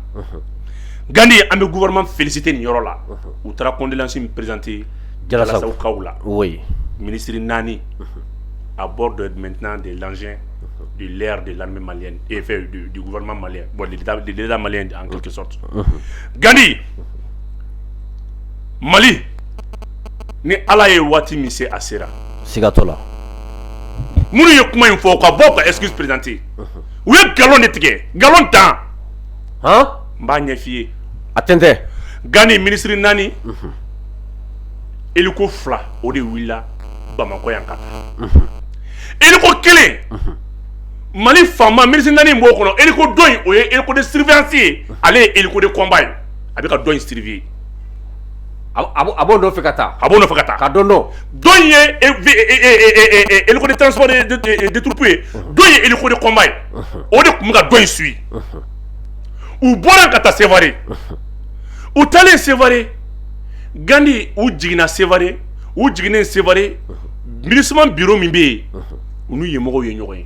Gani an bɛ gouvernement féliciter nin yɔrɔ la u taara condoléance min présenter Jalasagu kaw la oui ministre 4 aborde maintenant de l'engin de l'ère de l'armée malienne et fait du gouvernement malien, bon, de l'État malien en quelque sorte. Gani, Mali, ni ala ye wati mi se asera. Sigatola. Munu ye kuma in fɔ ka bɔ ka excuse présenter. U ye galon de tigɛ, galon tan. Hein? N b'a ɲɛf'i ye. Attendez. Gani ministre 4 hélico 2 o de wulila Bamako yan ka taa. Hélico 1 Mali fama ministre 4 b'o kɔnɔ hélico 2 o ye hélico de surveillance ye ale ye hélico de combat ye a bɛ ka 2 surveiller. A b'o nɔfɛ ka taa. A b'o nɔfɛ ka taa. Ka dɔn dɔn. 2 ye hélico de transport de troupes ye 2 ye hélico de combat ye o de tun bɛ ka 2 suit. U bɔra ka taa Sévaré u taalen Sévaré Gandhi u jiginna Sévaré u jiginnen Sévaré ministre bureau min bɛ yen u n'u ɲɛmɔgɔw ye ɲɔgɔn ye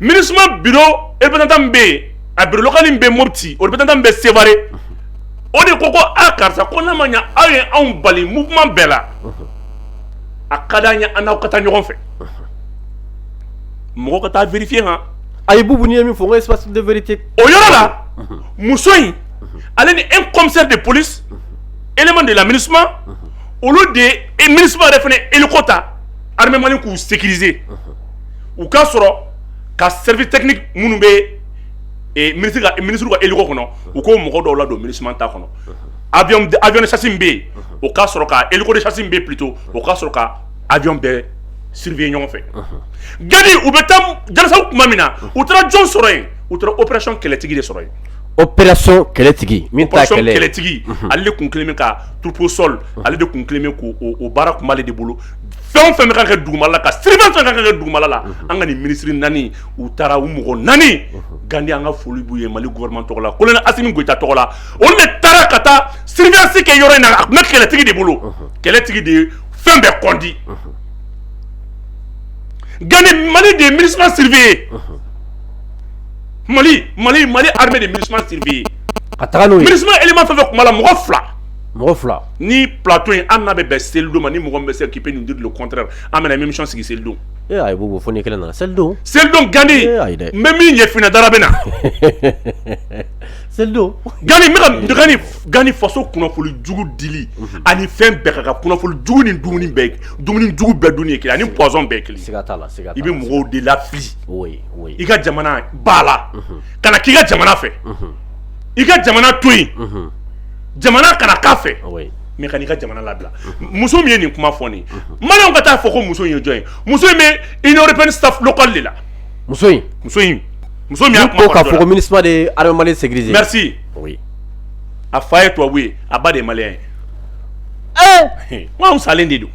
ministre bureau représentant min bɛ yen a bureau local min bɛ Mopti o représentant min bɛ Sévaré o de ko a karisa ko n'a ma ɲɛ aw ye anw bali mouvement bɛɛ la a ka d'an ye an n'aw ka taa ɲɔgɔn fɛ mɔgɔ ka taa vérifier han a ye bubu ni ye min fɔ n ko espace de vérité o yɔrɔ la muso in ale ni un commissaire de police élément de la MINUSMA olu de MINUSMA yɛrɛ fɛnɛ hélico ta armée malienne k'u sécuriser u ka sɔrɔ ka service technique minnu bɛ ministre ka hélico kɔnɔ u k'o mɔgɔ dɔw ladon MINUSMA ta kɔnɔ avion de chasse min bɛ yen o ka sɔrɔ ka hélico de chasse min bɛ yen plutôt o ka sɔrɔ ka avion bɛɛ surveiller ɲɔgɔn fɛ Gani u bɛ taa jalasaw tuma min na u taara jɔn sɔrɔ yen u taara opération kɛlɛtigi de sɔrɔ yen opération kɛlɛtigi min ta kɛlɛ kɛlɛtigi ale de kun kelen bɛ ka troupeau sol ale de kun kelen bɛ k'o baara kun b'ale de bolo fɛn o fɛn bɛ ka kɛ dugumala la ka surveillance fɛn ka kɛ dugumala la an ka nin ministre naani u taara u mɔgɔ naani Gandi an ka foli b'u ye Mali gouvernement tɔgɔ la colonel Assimi Goïta tɔgɔ la olu de taara ka taa surveillance kɛ yɔrɔ in na a kun bɛ kɛlɛtigi de bolo kɛlɛtigi de ye fɛn bɛɛ kɔndi Gani Mali de MINUSMA surveillé Mali armée de MINUSMA surveillé MINUSMA élément fɛn fɛn kun b'a la mɔgɔ fila ni plateau in an n'a bɛ bɛn selidon ma ni mɔgɔ min bɛ se qui peut nous dire le contraire an bɛna émission sigi selidon ayi bobo fo ni kelen nana selidon Gandi n bɛ min ɲɛfina dara bɛ na selidon Gani faso kunnafoni jugu dili ani fɛn bɛɛ ka kan kunnafoni jugu ni dumuni jugu bɛɛ dun ye kelen ani poison bɛɛ kelen siga t'a la i bɛ mɔgɔw de lafili oui i ka jamana b'a la kana k'i ka jamana fɛ i ka jamana to yen jamana kana k'a fɛ mais ka n'i ka jamana labila muso min ye nin kuma fɔ nin maliyɛnw ka taa fɔ ko muso in ye jɔn ye muso in bɛ Union européenne staff local de la muso min y'a kuma fɔ k'a fɔ ko MINUSMA de ye armée malienne sécurisée merci a fa ye tubabu ye a ba de ye maliyɛn ye anw salen de don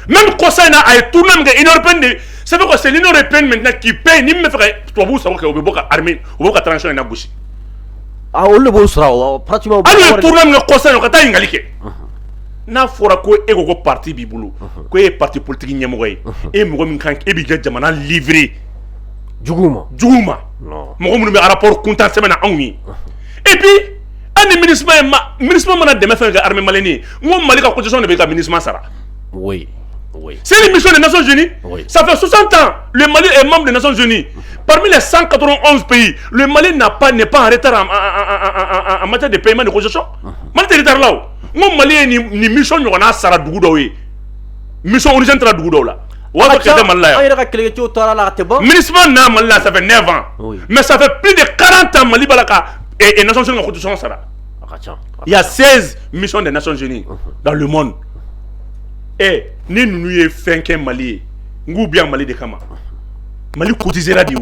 même kɔsa in na a ye tournée min kɛ Union européenne de c'est vrai que c'est l'Union européenne maintenant qui paye ni min bɛ fɛ ka tubabuw sago kɛ o bɛ bɔ ka armée o bɛ bɔ ka transition in na gosi olu de b'o sɔrɔ pratiquement hali ye tournée min kɛ kɔsa in na ka taa ɲininkali kɛ n'a fɔra ko e ko ko parti b'i bolo ko e ye parti politique ɲɛmɔgɔ ye e mɔgɔ min kan e b'i ka jamana livrer juguw ma mɔgɔ minnu bɛ rapport kuntan sɛbɛn na anw ye et puis hali ni MINUSMA mana dɛmɛ fɛn kɛ armée malienne ye n ko Mali ka constitution de bɛ ka MINUSMA sara c'est une mission des Nations Unies. Ça fait 60 ans. Le Mali est membre des Nations Unies. Parmi les 191 pays, le Mali n'est pas en retard en matière de paiement de congestion. Mali est retard là. Mon Mali est ni mission ɲɔgɔnna sara dugu dɔw ye. Mission urgente tara dugu dɔw la. Wa ka kɛ Mali la yan. MINUSMA n'a Mali la ça fait 9 ans. Mais ça fait plus de 40 ans Mali bala ka et Nations Unies ka constitution sara. Il y a 16 missions des Nations Unies dans le monde. Ni nunu ye fɛn kɛ Mali ye n k'u bi yan Mali de kama Mali cotisera de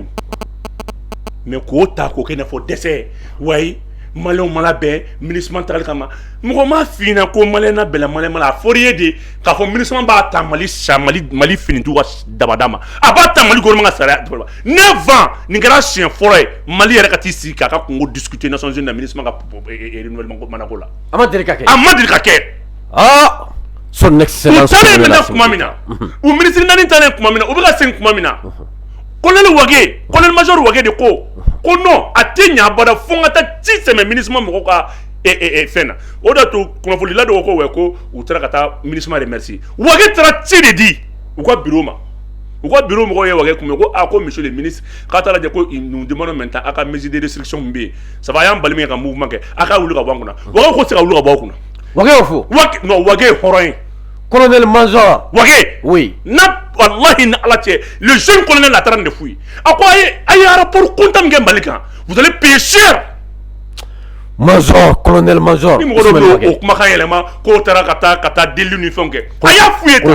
mais k'o ta k'o kɛ i n'a fɔ dɛsɛ wayi maliyɛnw mana bɛn MINUSMA tagali kama mɔgɔ m'a f'i ɲɛna ko maliyɛn na bɛnna maliyɛn ma la a fɔr'i ye de k'a fɔ MINUSMA b'a ta Mali finitigiw ka dabada ma a b'a ta Mali gouvernement ka sariya 9 ans nin kɛra siɲɛ fɔlɔ ye Mali yɛrɛ ka t'i sigi k'a ka kungo discuter Nations Unies na MINUSMA ka renouvellement manako la a ma deli ka kɛ son excellence kuma min na u ministre naani taalen kuma min na u bɛ ka segin kuma min na colonel major Wage de ko non a tɛ ɲɛ abada fo n ka taa ci sɛmɛ MINUSMA mɔgɔw ka fɛn na o de y'a to kunnafonidila dɔw ko u taara ka taa MINUSMA remercier Wage taara ci de di u ka bureau ma mɔgɔw ye Wage kunbɛn ko monsieur le ministre k'a taara lajɛ ko nous demandons maintenant a ka mesure de restriction min bɛ yen sabu a y'an bali min kɛ ka mouvement kɛ a k'a wuli ka bɔ an kunna Wage ko tɛ se ka wuli ka bɔ aw kunna Wage y'o fɔ non Wage ye hɔrɔn ye colonel major Wage wallahi na ala cɛ le jeune colonel la taara nin de f'u ye a ko a ye rapport kuntan min kɛ Mali kan vous allez payer cher colonel major ni mɔgɔ dɔ bɛ o kumakan yɛlɛma k'o taara ka taa deli ni fɛnw kɛ a y'a f'u ye tan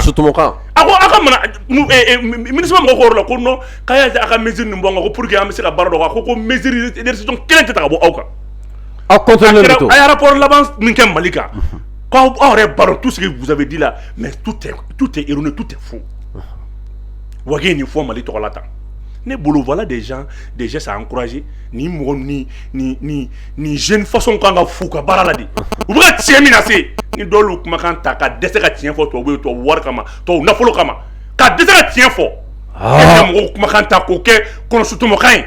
a ko a ka mana MINUSMA mɔgɔw ko yɔrɔ la ko non k'a y'a a ka mesure nin bɔ an kan ko pour que an bɛ se ka baara dɔ kɛ ko mesure de restriction kelen tɛ ta ka bɔ aw kan a y'a rapport laban min kɛ Mali kan k'aw yɛrɛ b'a dɔn tout ce que vous avez dit là mais tout est erroné tout est faux Wage nin fɔ Mali tɔgɔ la tan ne bolo voilà des gens à encourager ni jeune façon kan ka fu ka bara la di u bɛ tiɲɛ min na se ni dɔw kuma kan ta ka dɛsɛ ka tiɲɛ fɔ tɔw bɛ tɔw wari kama tɔw nafolo kama ka dɛsɛ ka tiɲɛ fɔ mɔgɔw kuma kan ta k'o kɛ kɔnɔsutɔmɔkan ye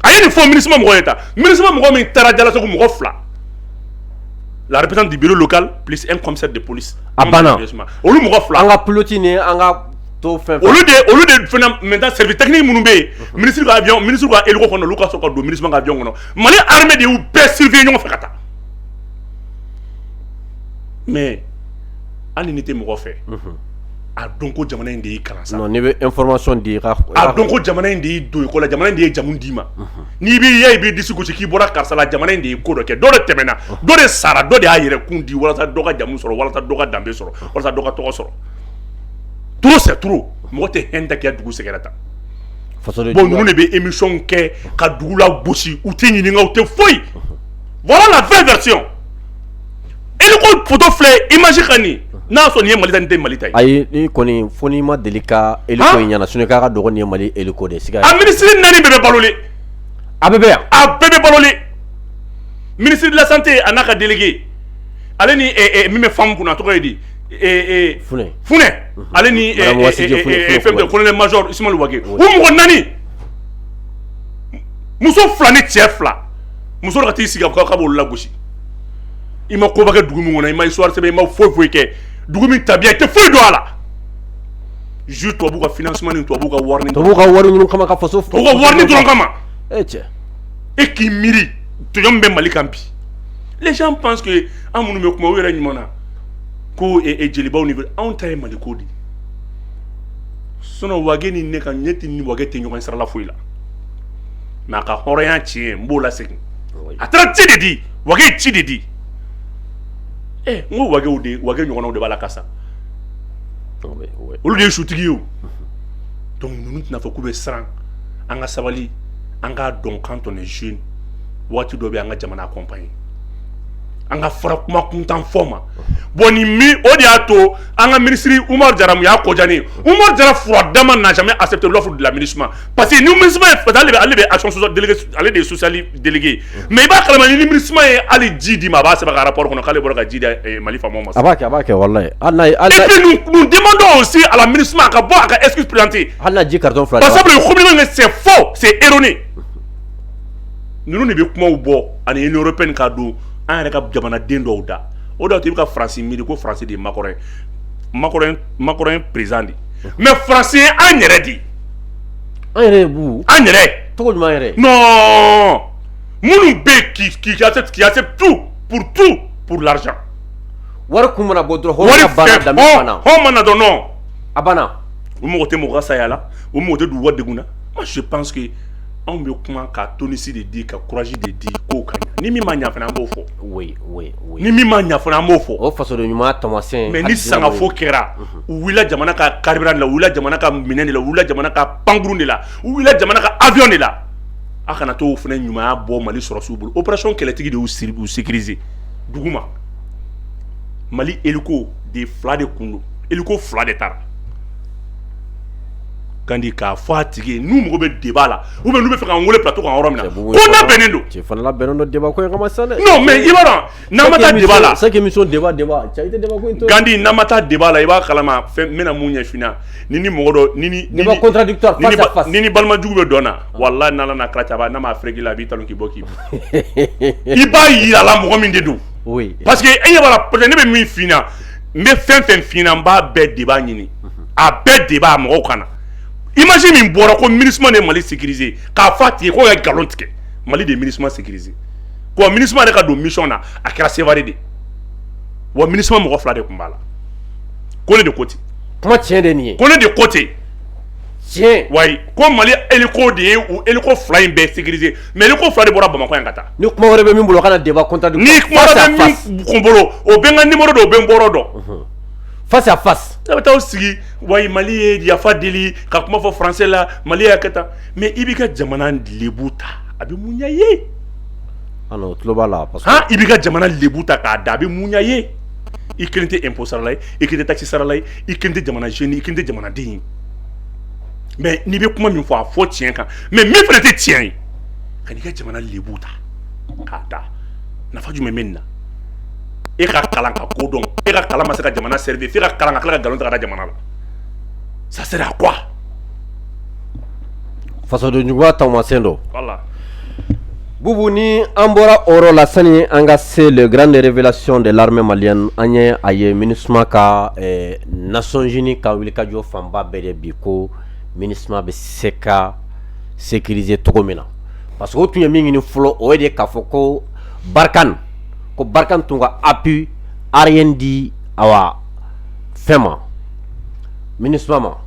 a ye nin fɔ MINUSMA mɔgɔ ye ta MINUSMA mɔgɔ min taara Jalasago mɔgɔ 2 la représentante du bureau local plus un commissaire de police a banna olu mɔgɔ 2 an ka pilote ni an ka to fɛn olu de fana maintenant service technique minnu bɛ yen ministre ka avion ministre ka hélico kɔnɔ olu ka sɔrɔ ka don MINUSMA ka avion kɔnɔ Mali armée de y'u bɛɛ surveiller ɲɔgɔn fɛ ka taa mais hali ni tɛ mɔgɔ fɛ a dɔn ko jamana in de y'i kalan sa non n'i bɛ information di ka a dɔn ko jamana in de y'i don école la jamana in de ye jamu d'i ma n'i b'i ye i b'i disi gosi k'i bɔra karisa la jamana in de ye ko dɔ kɛ dɔ de tɛmɛna dɔ de sara dɔ de y'a yɛrɛ kun di walasa dɔ ka jamu sɔrɔ walasa dɔ ka danbe sɔrɔ walasa dɔ ka tɔgɔ sɔrɔ trop c'est trop mɔgɔ tɛ hɛn ta kɛ dugu sɛgɛrɛ ta bon ninnu de bɛ émission kɛ ka dugu la gosi u tɛ ɲininka u tɛ foyi voilà la vraie version hélico photo filɛ image ka nin n'a sɔrɔ nin ye Mali ta nin tɛ Mali ta ye ayi ni kɔni fo n'i ma deli ka hélico in ɲɛna sinon k'a ka dɔgɔ nin ye Mali hélico de siga a ministre 4 bɛɛ bɛ balolen a bɛɛ bɛ yan a bɛɛ bɛ balolen ministre de la santé a n'a ka délégué ale ni min bɛ femme kunna tɔgɔ ye di Funɛ ale ni fɛn bɛ colonel major Ismaël Wage u mɔgɔ 4 muso 2 ni cɛ 2 muso ka t'i sigi k'a b'olu lagosi i ma koba kɛ dugu min kɔnɔ i ma histoire sɛbɛn i ma foyi kɛ dugu min tabiya i tɛ foyi dɔn a la juste tubabu ka financement ni tubabu ka wari ɲini kama ka faso tubabu ka wari dɔrɔn kama cɛ e k'i miiri tɔjɔn min bɛ Mali kan bi les gens pensent que an minnu bɛ kuma u yɛrɛ ɲuman na ko jelibaw ni anw ta ye Mali ko de sinon Wage ni ne ka ne tɛ ni Wage tɛ ɲɔgɔn sira la foyi la mais a ka hɔrɔnya tiɲɛ n b'o lasegin a taara ci de di Wage ye ci de di n ko Wage ɲɔgɔnnaw de b'a la kasa olu de ye sutigi ye o donc ninnu tɛna fɔ k'u bɛ siran an ka sabali an k'a dɔn quand on est jeune waati dɔ bɛ an ka jamana accompagner an ka fara kuma kuntan fɔ ma bon ni min o de y'a to an ka ministre Umaru Jara mu y'a kɔjani Umaru Jara froidement n'a jamais accepté l'offre de la MINUSMA parce que ni MINUSMA ye parce que ale bɛ action sociale délégué ale de ye social délégué mais i b'a kalama ni MINUSMA ye hali ji di ma a b'a sɛbɛn ka rapport kɔnɔ k'ale bɔra ka ji di Mali faamaw ma a b'a kɛ wallahi et puis nous demandons aussi à la MINUSMA ka bɔ a ka excuse présenter hali n'a ji carton 2 parce que le communiqué c'est faux c'est erroné ninnu de bɛ kumaw bɔ ani Union européenne ka don an yɛrɛ ka jamanaden dɔw da o de y'a to i bɛ ka Faransi miiri ko Faransi de ye Macron ye président de mais Faransi ye an yɛrɛ de an yɛrɛ ye bu an yɛrɛ cogo jumɛn yɛrɛ non minnu bɛ qui accepte tout pour l'argent wari kun mana bɔ dɔrɔn hɔrɔnya banna danbe banna hɔn mana dɔn non a banna o mɔgɔ tɛ mɔgɔ ka saya la o mɔgɔ tɛ dugu ka degun na moi je pense que anw bɛ kuma ka tonisi de di ka courage de di k'o ka ɲa ni min ma ɲa fana an b'o fɔ ni min ma ɲa fana an b'o fɔ o fasoden ɲuman taamasiyɛn mais ni sangafo kɛra u wulila jamana ka carburant de la u wulila jamana ka minɛn de la u wulila jamana ka pankurun de la u wulila jamana ka avion de la a kana to o fana ɲumanya bɔ Mali sɔrɔsiw bolo opération kɛlɛtigi de y'u sécuriser dugu ma Mali hélico de 2 de kun don hélico 2 de taara kandi k'a fɔ a tigi ye n'u mago bɛ débat la ou bien n'u bɛ fɛ k'an wele plateau kan yɔrɔ min na ko n'a bɛnnen don cɛ fana labɛnnen don débat ko in kama sisan dɛ non mais i b'a dɔn n'an ma taa débat la chaque émission débat cɛ i tɛ débat ko in to Gandi n'an ma taa débat la i b'a kalama fɛn n bɛna mun ɲɛf'i ɲɛna ni mɔgɔ dɔ débat contradictoire face à face ni balimajugu bɛ dɔn na walahi n'Ala n'a kira cɛ n'a ma fereke la a b'i talon k'i bɔ k'i bin i b'a yira la mɔgɔ min de don parce que e ɲɛ b'a la peut-être ne bɛ min f'i ɲɛna n bɛ fɛn fɛn f'i ɲɛna n b'a bɛɛ débat ɲini a bɛɛ débat mɔgɔw kana imagine min bɔra ko MINUSMA de Mali sécuriser k'a fɔ a tigi ko ka galon tigɛ Mali de MINUSMA sécuriser ko MINUSMA yɛrɛ ka don mission na a kɛra Sevare de wa MINUSMA mɔgɔ 2 de tun b'a la ko ne de ko ten kuma tiɲɛ de nin ye ko ne de ko ten tiɲɛ wayi ko Mali hélico de ye o hélico 2 in bɛɛ sécuriser mais hélico 2 de bɔra Bamakɔ yan ka taa ni kuma wɛrɛ bɛ min bolo kana débat contradictoire ni kuma wɛrɛ bɛ min kun bolo o bɛ n ka numéro dɔ o bɛ n bɔrɔ dɔn face à face ne bɛ taa o sigi wayi Mali ye yafa deli ka kuma fɔ français la Mali y'a kɛ tan mais i b'i ka jamana lebu ta a bɛ mun ɲa ye non o tulo b'a la parce que i b'i ka jamana lebu ta k'a da a bɛ mun ɲa ye i kelen tɛ impôt sarala ye i kelen tɛ taxe sarala ye i kelen tɛ jamana jeune i kelen tɛ jamanaden ye mais n'i bɛ kuma min fɔ a fɔ tiɲɛ kan mais min fana tɛ tiɲɛ ye ka n'i ka jamana lebu ta k'a da nafa jumɛn bɛ nin na e ka kalan ka ko dɔn e ka kalan ma se ka jamana servir f'e ka kalan ka tila ka nkalon ta ka da jamana la ça sert à quoi? fasoden juguya taamasiyɛn dɔ. Voilà. Bubu ni an bɔra o yɔrɔ la sani an ka se le grande révélation de l'armée malienne an ye a ye MINUSMA ka Nations Unies ka wulikajɔ fanba bɛɛ de bi ko MINUSMA bɛ se ka sécuriser cogo min na parce que o tun ye min ɲini fɔlɔ o ye de k'a fɔ ko Barkhane tun ka appui aérien di awa fɛn ma MINUSMA ma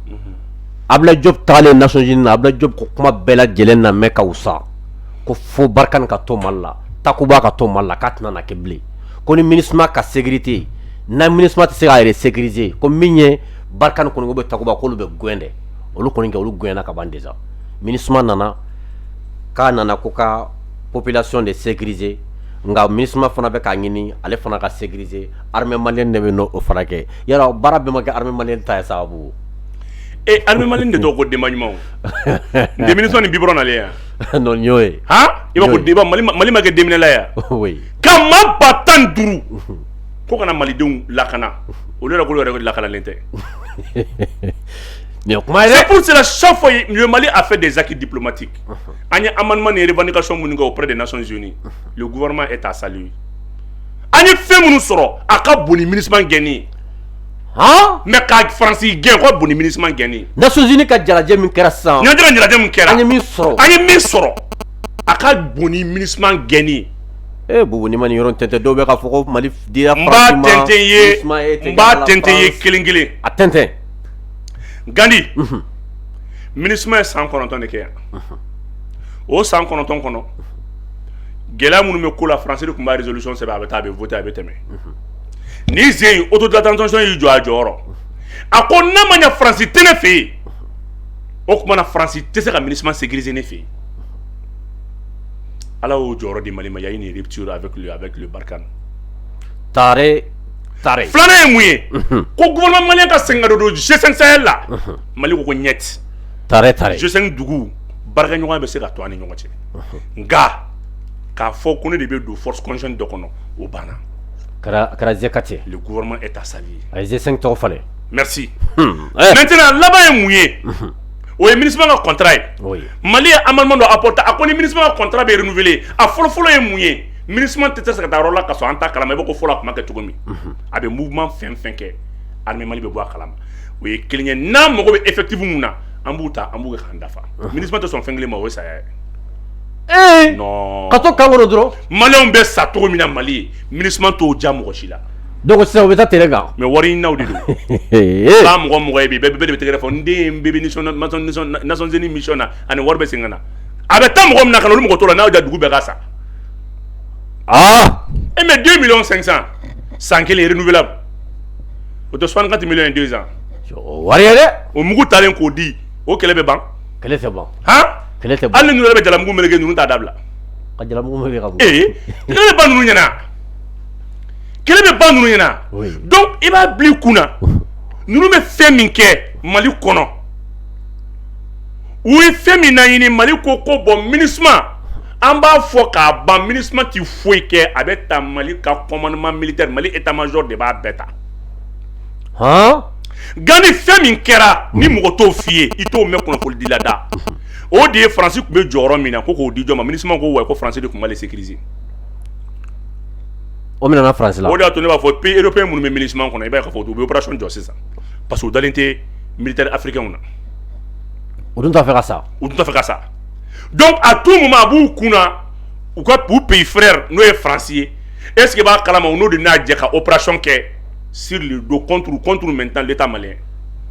Abdoulaye Diop tagalen Nations Unies na Abdoulaye Diop ko kuma bɛɛ lajɛlen na mɛn ka wusa ko fo Barkhane ka to Mali la Takuba ka to Mali la k'a tɛna na kɛ bilen ko ni MINUSMA ka sécurité na MINUSMA tɛ se k'a yɛrɛ sécuriser ko min ye Barkhane kɔni ko bɛ Takuba k'olu bɛ gɛn dɛ olu kɔni kɛ olu gɛnna ka ban déjà MINUSMA nana k'a nana ko ka population de sécuriser nka MINUSMA fana bɛ k'a ɲini ale fana ka sécuriser armée malienne de bɛ n'o fana kɛ yala baara bɛɛ ma kɛ armée malienne ta ye sababu. Armée malienne de tɔgɔ ko denba ɲumanw nin MINUSMA nin bibɔrɔn nalen yan non ɲ'o ye han i b'a fɔ denba Mali ma kɛ deminɛla yan oui ka maa ba 15 ko kana malidenw lakana olu yɛrɛ k'olu yɛrɛ lakanalen tɛ c'est pour cela chaque fois le Mali a fait des acquis diplomatiques an ye amendement ni revendication minnu kɛ auprès des Nations Unies le gouvernement est à saluer an ye fɛn minnu sɔrɔ a ka bon ni MINUSMA gɛnni hein mais ka France gɛn ko bon ni MINUSMA gɛnni Nations Unies ka jalajɛ min kɛra sisan jalajɛ min kɛra an ye min sɔrɔ a ka bon ni MINUSMA gɛnni Bubu ni ma nin yɔrɔ tɛntɛn dɔw bɛ k'a fɔ ko Mali dira France ma n b'a tɛntɛn ye kelen kelen a tɛntɛn Gandhi MINUSMA ye san 9 de kɛ yan o san 9 kɔnɔ gɛlɛya minnu bɛ ko la France de tun b'a résolution sɛbɛn a bɛ taa a bɛ voter a bɛ tɛmɛ ni Zen autodetermination y'i jɔ a jɔyɔrɔ a ko n'a ma ɲɛ France tɛ ne fɛ yen o tuma na France tɛ se ka MINUSMA sécuriser ne fɛ yen Ala y'o jɔyɔrɔ di Mali ma y'a une rupture avec le Barkhane tare filanan ye mun ye ko gouvernement malien ka segin ka don G5 Sahel la Mali ko ɲɛti tare G5 dugu baaraɲɔgɔnya bɛ se ka to an ni ɲɔgɔn cɛ nka k'a fɔ ko ne de bɛ don force conjointe dɔ kɔnɔ o banna kɛra G4 le gouvernement est à saluer a ye G5 tɔgɔ falen merci maintenant laban ye mun ye o ye MINUSMA ka contrat ye Mali ye amendement dɔ apporter a ko ni MINUSMA ka contrat bɛ renouveler a fɔlɔ ye mun ye MINUSMA tɛ se ka taa yɔrɔ la ka sɔrɔ an t'a kalama i b'a ko fɔlɔ a tun ma kɛ cogo min a bɛ mouvement fɛn fɛn kɛ armée Mali bɛ bɔ a kalama o ye kelen ye n'an mago bɛ effectif mun na an b'u ta an b'u kɛ k'an dafa MINUSMA tɛ sɔn fɛn kelen ma o ye saya ye non ka to kan kɔnɔ dɔrɔn Maliyɛnw bɛ sa cogo min na Mali ye MINUSMA t'o diya mɔgɔ si la donc sisan u bɛ taa terrain kan mais wari ɲininaw de don b'a mɔgɔ ye bi bɛɛ de bɛ tɛgɛrɛ fɔ n den bɛ Nations Unies mission na ani wari bɛ segin ka na a bɛ taa mɔgɔ min na ka na olu mɔgɔ t'o la n'a y'o ja dugu bɛɛ ka sa mais 2,500,000 san kelen renouvelable o tɛ 64 millions en 2 ans wari ye dɛ o mugu talen k'o di o kɛlɛ bɛ ban kɛlɛ tɛ ban hali ni ninnu yɛrɛ bɛ jalamugu meleke ninnu t'a dabila ka jalamugu meleke ka bɔ kɛlɛ bɛ ban ninnu ɲɛna donc i b'a bila i kun na ninnu bɛ fɛn min kɛ Mali kɔnɔ u ye fɛn min laɲini Mali ko bon MINUSMA an b'a fɔ k'a ban MINUSMA tɛ foyi kɛ a bɛ ta Mali ka commandement militaire Mali état major de b'a bɛɛ ta Gandhi fɛn min kɛra ni mɔgɔ t'o f'i ye i t'o mɛn kunnafoni dila da o de ye France tun bɛ jɔyɔrɔ min na ko k'o di jɔn ma MINUSMA ko wa ko France de tun b'ale sécuriser o minɛna France la o de y'a to ne b'a fɔ pays européen minnu bɛ MINUSMA kɔnɔ i b'a ye k'a fɔ u bɛ opération jɔ sisan parce que u dalen tɛ militaire africains na u dun t'a fɛ ka sa donc à tout moment a b'u kun na u pays frère n'o ye France ye est ce que b'a kalama u n'o de n'a jɛ ka opération kɛ sur le dos contre maintenant l'état malien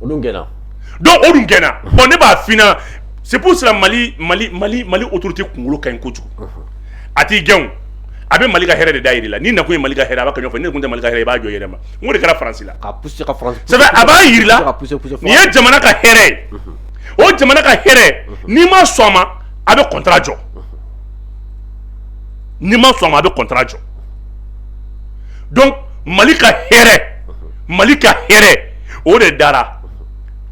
o dun gɛnna donc o dun gɛnna bon ne b'a f'i ɲɛna c'est pour cela Mali autorité kunkolo ka ɲi kojugu a t'i gɛn a bɛ Mali ka hɛrɛ de da yir'i la ni nakun ye Mali ka hɛrɛ a b'a kɛ ɲɔgɔn fɛ ni nakun tɛ Mali ka hɛrɛ i b'a jɔ i yɛrɛ ma n ko de kɛra France la c'est vrai a b'a yir'i la nin ye jamana ka hɛrɛ ye o jamana ka hɛrɛ n'i ma sɔn a ma a bɛ contrat jɔ n'i ma sɔn a ma a bɛ contrat jɔ donc Mali ka hɛrɛ o de dara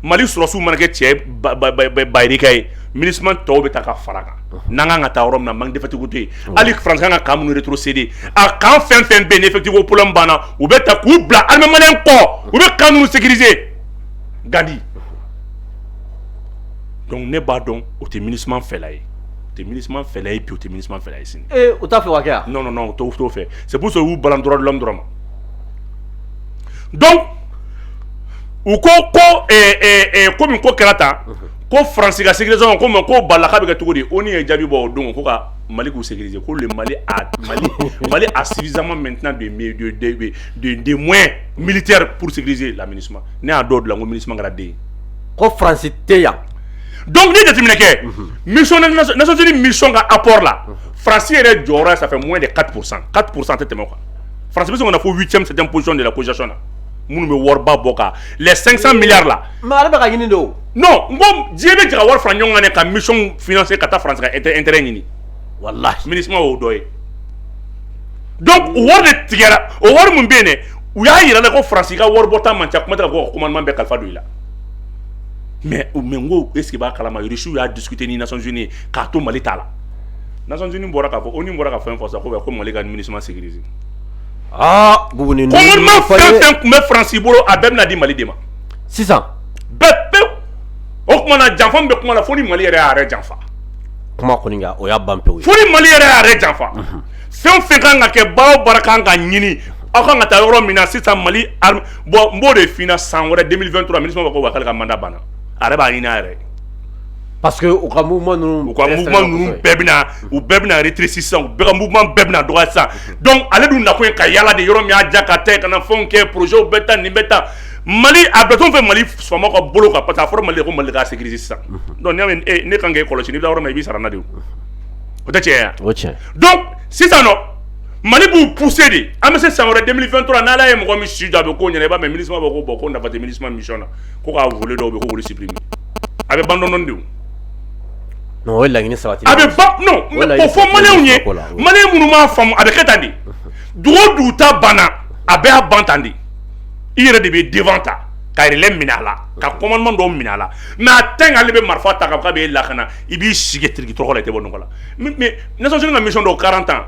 Mali sɔrɔsiw mana kɛ cɛ bayirika ye MINUSMA tɔw bɛ taa ka fara kan n'an kan ka taa yɔrɔ min na manque d'effectif tɛ yen hali France kan ka camp minnu rétrocédé a camp fɛn fɛn bɛ yen ni effectif ko problème banna u bɛ ta k'u bila armée malienne kɔ u bɛ camp ninnu sécuriser Gadi donc ne b'a dɔn o tɛ MINUSMA fɛla ye o tɛ MINUSMA fɛla ye bi o tɛ MINUSMA fɛla ye sini. o t'a fɛ wa kɛ non non non o t'o fɛ c'est pour ça u balan droit de l'homme dɔrɔn ma donc u ko komi ko kɛra tan ko France ka sécurisation ko mais ko bala k'a bɛ kɛ cogo di ONU ye jaabi bɔ o don ko ka Mali k'u sécuriser ko le Mali a suffisamment maintenant de moyens militaires pour sécuriser la MINUSMA ne y'a dɔw dilan ko MINUSMA kɛra den ko France tɛ yan donc ni jateminɛ kɛ mission Nations Unies mission ka apport la France yɛrɛ jɔyɔrɔ ça fait moins de 4% tɛ tɛmɛ quoi France bɛ se ka na fo 8e 7e position de la cotisation na minnu bɛ wariba bɔ ka les 500 milliards là mais ale bɛ ka ɲini de o non n ko diɲɛ bɛ jɛ ka wari fara ɲɔgɔn kan ka mission financer ka taa France ka intérêt ɲini wallahi MINUSMA y'o dɔ ye donc o wari de tigɛra o wari min bɛ yen dɛ u y'a yira la ko France ka wari bɔta man ca kuma tɛ ka fɔ ka commandement bɛɛ kalifa don i la mais n ko est ce que b'a kalama Russie y'a discuter ni Nations Unies k'a to Mali t'a la Nations Unies bɔra k'a fɔ ONU bɔra ka fɛn fɔ sa ko Mali ka MINUSMA sécuriser Boubou ni commandement fɛn fɛn tun bɛ France bolo a bɛɛ bɛna di Mali de ma sisan bɛɛ pewu o tuma na janfa min bɛ kuma la fo ni Mali yɛrɛ y'a yɛrɛ janfa kuma kɔni ka o y'a ban pewu fo ni Mali yɛrɛ y'a yɛrɛ janfa fɛn fɛn kan ka kɛ baara o baara kan ka ɲini aw kan ka taa yɔrɔ min na sisan Mali bon n b'o de f'i ɲɛna san wɛrɛ 2023 MINUSMA b'a fɔ ko k'ale ka mandat banna a yɛrɛ b'a ɲini a yɛrɛ parce que u ka mouvement ninnu bɛɛ bɛna rétrécir sisan u bɛɛ ka mouvement bɛɛ bɛna dɔgɔya sisan donc ale dun nakun ye ka yala de yɔrɔ min y'a ja ka taa ka na fɛnw kɛ projet bɛɛ ta nin bɛɛ ta Mali a bɛ fɛn Mali faamaw ka bolo kan parce que a fɔra Mali ko Mali k'a sécuriser sisan donc ne kan k'e kɔlɔsi n'i bɛ yɔrɔ min na i b'i sara n'a de o tɛ tiɲɛ ye o tiɲɛ donc sisan nɔ Mali b'u pousser de an bɛ se san wɛrɛ 2023 n'ala ye mɔgɔ min si jɔ a bɛ ko ɲɛna i b'a mɛn MINUSMA b'a ko bon ko nafa tɛ MINUSMA mission na ko k'a voler dɔw bɛ ko k'olu supprimer a bɛ ban dɔɔni de o. non o ye laɲini sabati a bɛ ban non o fɔ maliyɛnw ye maliyɛn minnu m'a faamu a bɛ kɛ tan de dugu o dugu ta banna a bɛɛ y'a ban tan de i yɛrɛ de bɛ devant ta ka relais minɛ a la ka commandement dɔw minɛ a la mais a tant que ale bɛ marifa ta k'a bɛ lakana i b'i sigi tiriki tɔgɔ la i tɛ bɔ nɔgɔ la mais Nations Unies ka mission dɔw 40 ans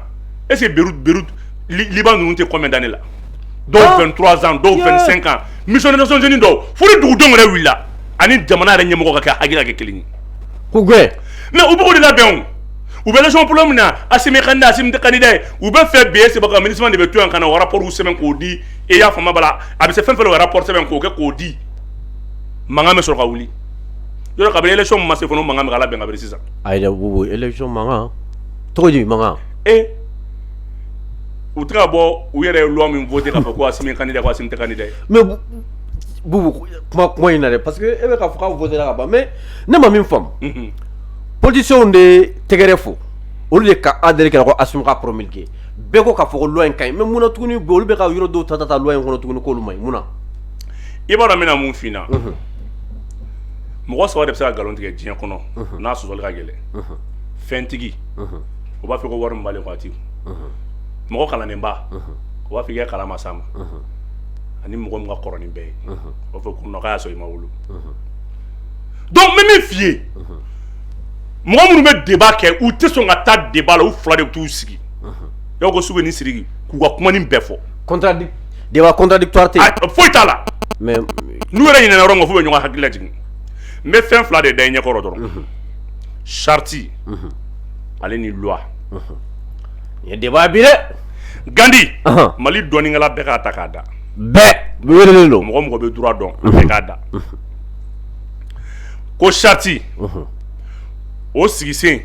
est ce que Beyrouth Liban ninnu tɛ combien d'années la dɔw 23 ans dɔw 25 ans mission des Nations Unies dɔw fo ni dugudenw yɛrɛ wulila ani jamana yɛrɛ ɲɛmɔgɔ ka kɛ hakili ka kɛ kelen ye ko gɛn mais u b'o de labɛn u bɛ élection problème min na Assimi candidat Assimi tɛ candidat ye u bɛ fɛ bi c'est ka MINUSMA de bɛ to yan ka na o rapport sɛbɛn k'o di e y'a faamu bala a bɛ se fɛn fɛn o rapport sɛbɛn k'o kɛ k'o di mankan bɛ sɔrɔ ka wuli yɔrɔ kabini élection ma se fana o mankan bɛ ka labɛn ka bɛn sisan. ayi dɛ Boubou élection mankan cogo di mankan. u tɛ ka bɔ u yɛrɛ ye loi min voté k'a fɔ ko Assimi candidat ko Assimi tɛ candidat ye. mais Boubou kuma in na dɛ parce que e bɛ k'a fɔ k'a voté la ka ban mais ne ma min faamu. politiciens de tɛgɛrɛ fo olu de ka adhéré kɛra ko Assimi ka promulguer bɛɛ ko k'a fɔ ko loi in ka ɲi mais mun na tuguni olu bɛ ka yɔrɔ dɔw ta loi in kɔnɔ tuguni k'olu ma ɲi mun na. i b'a dɔn n bɛna mun f'i ɲɛna mɔgɔ saba de bɛ se ka nkalon tigɛ diɲɛ kɔnɔ n'a sɔsɔli ka gɛlɛn fɛntigi o b'a fɔ ko wari min b'ale kun a t'i kun mɔgɔ kalanenba o b'a fɔ i kɛ kalan ma s'a ma ani mɔgɔ min ka kɔrɔ ni bɛɛ ye o b'a fɔ ko k'a y'a sɔrɔ i ma wolo donc n bɛ min f'i ye mɔgɔ minnu bɛ débat kɛ u tɛ sɔn ka taa débat la u fila de bɛ t'u sigi y'aw ko Sugu ni Sidiki k'u ka kuma nin bɛɛ fɔ débat contradictoire tɛ yen foyi t'a la mais n'u yɛrɛ ɲinɛna yɔrɔ min f'u bɛ ɲɔgɔn hakili lajigin n bɛ fɛn fila de da i ɲɛkɔrɔ dɔrɔn charte ale ni loi ye débat bi dɛ Gandi Mali dɔnnikɛla bɛɛ k'a ta k'a da bɛɛ welelen don mɔgɔ bɛ droit dɔn bɛɛ k'a da ko charte o sigi sen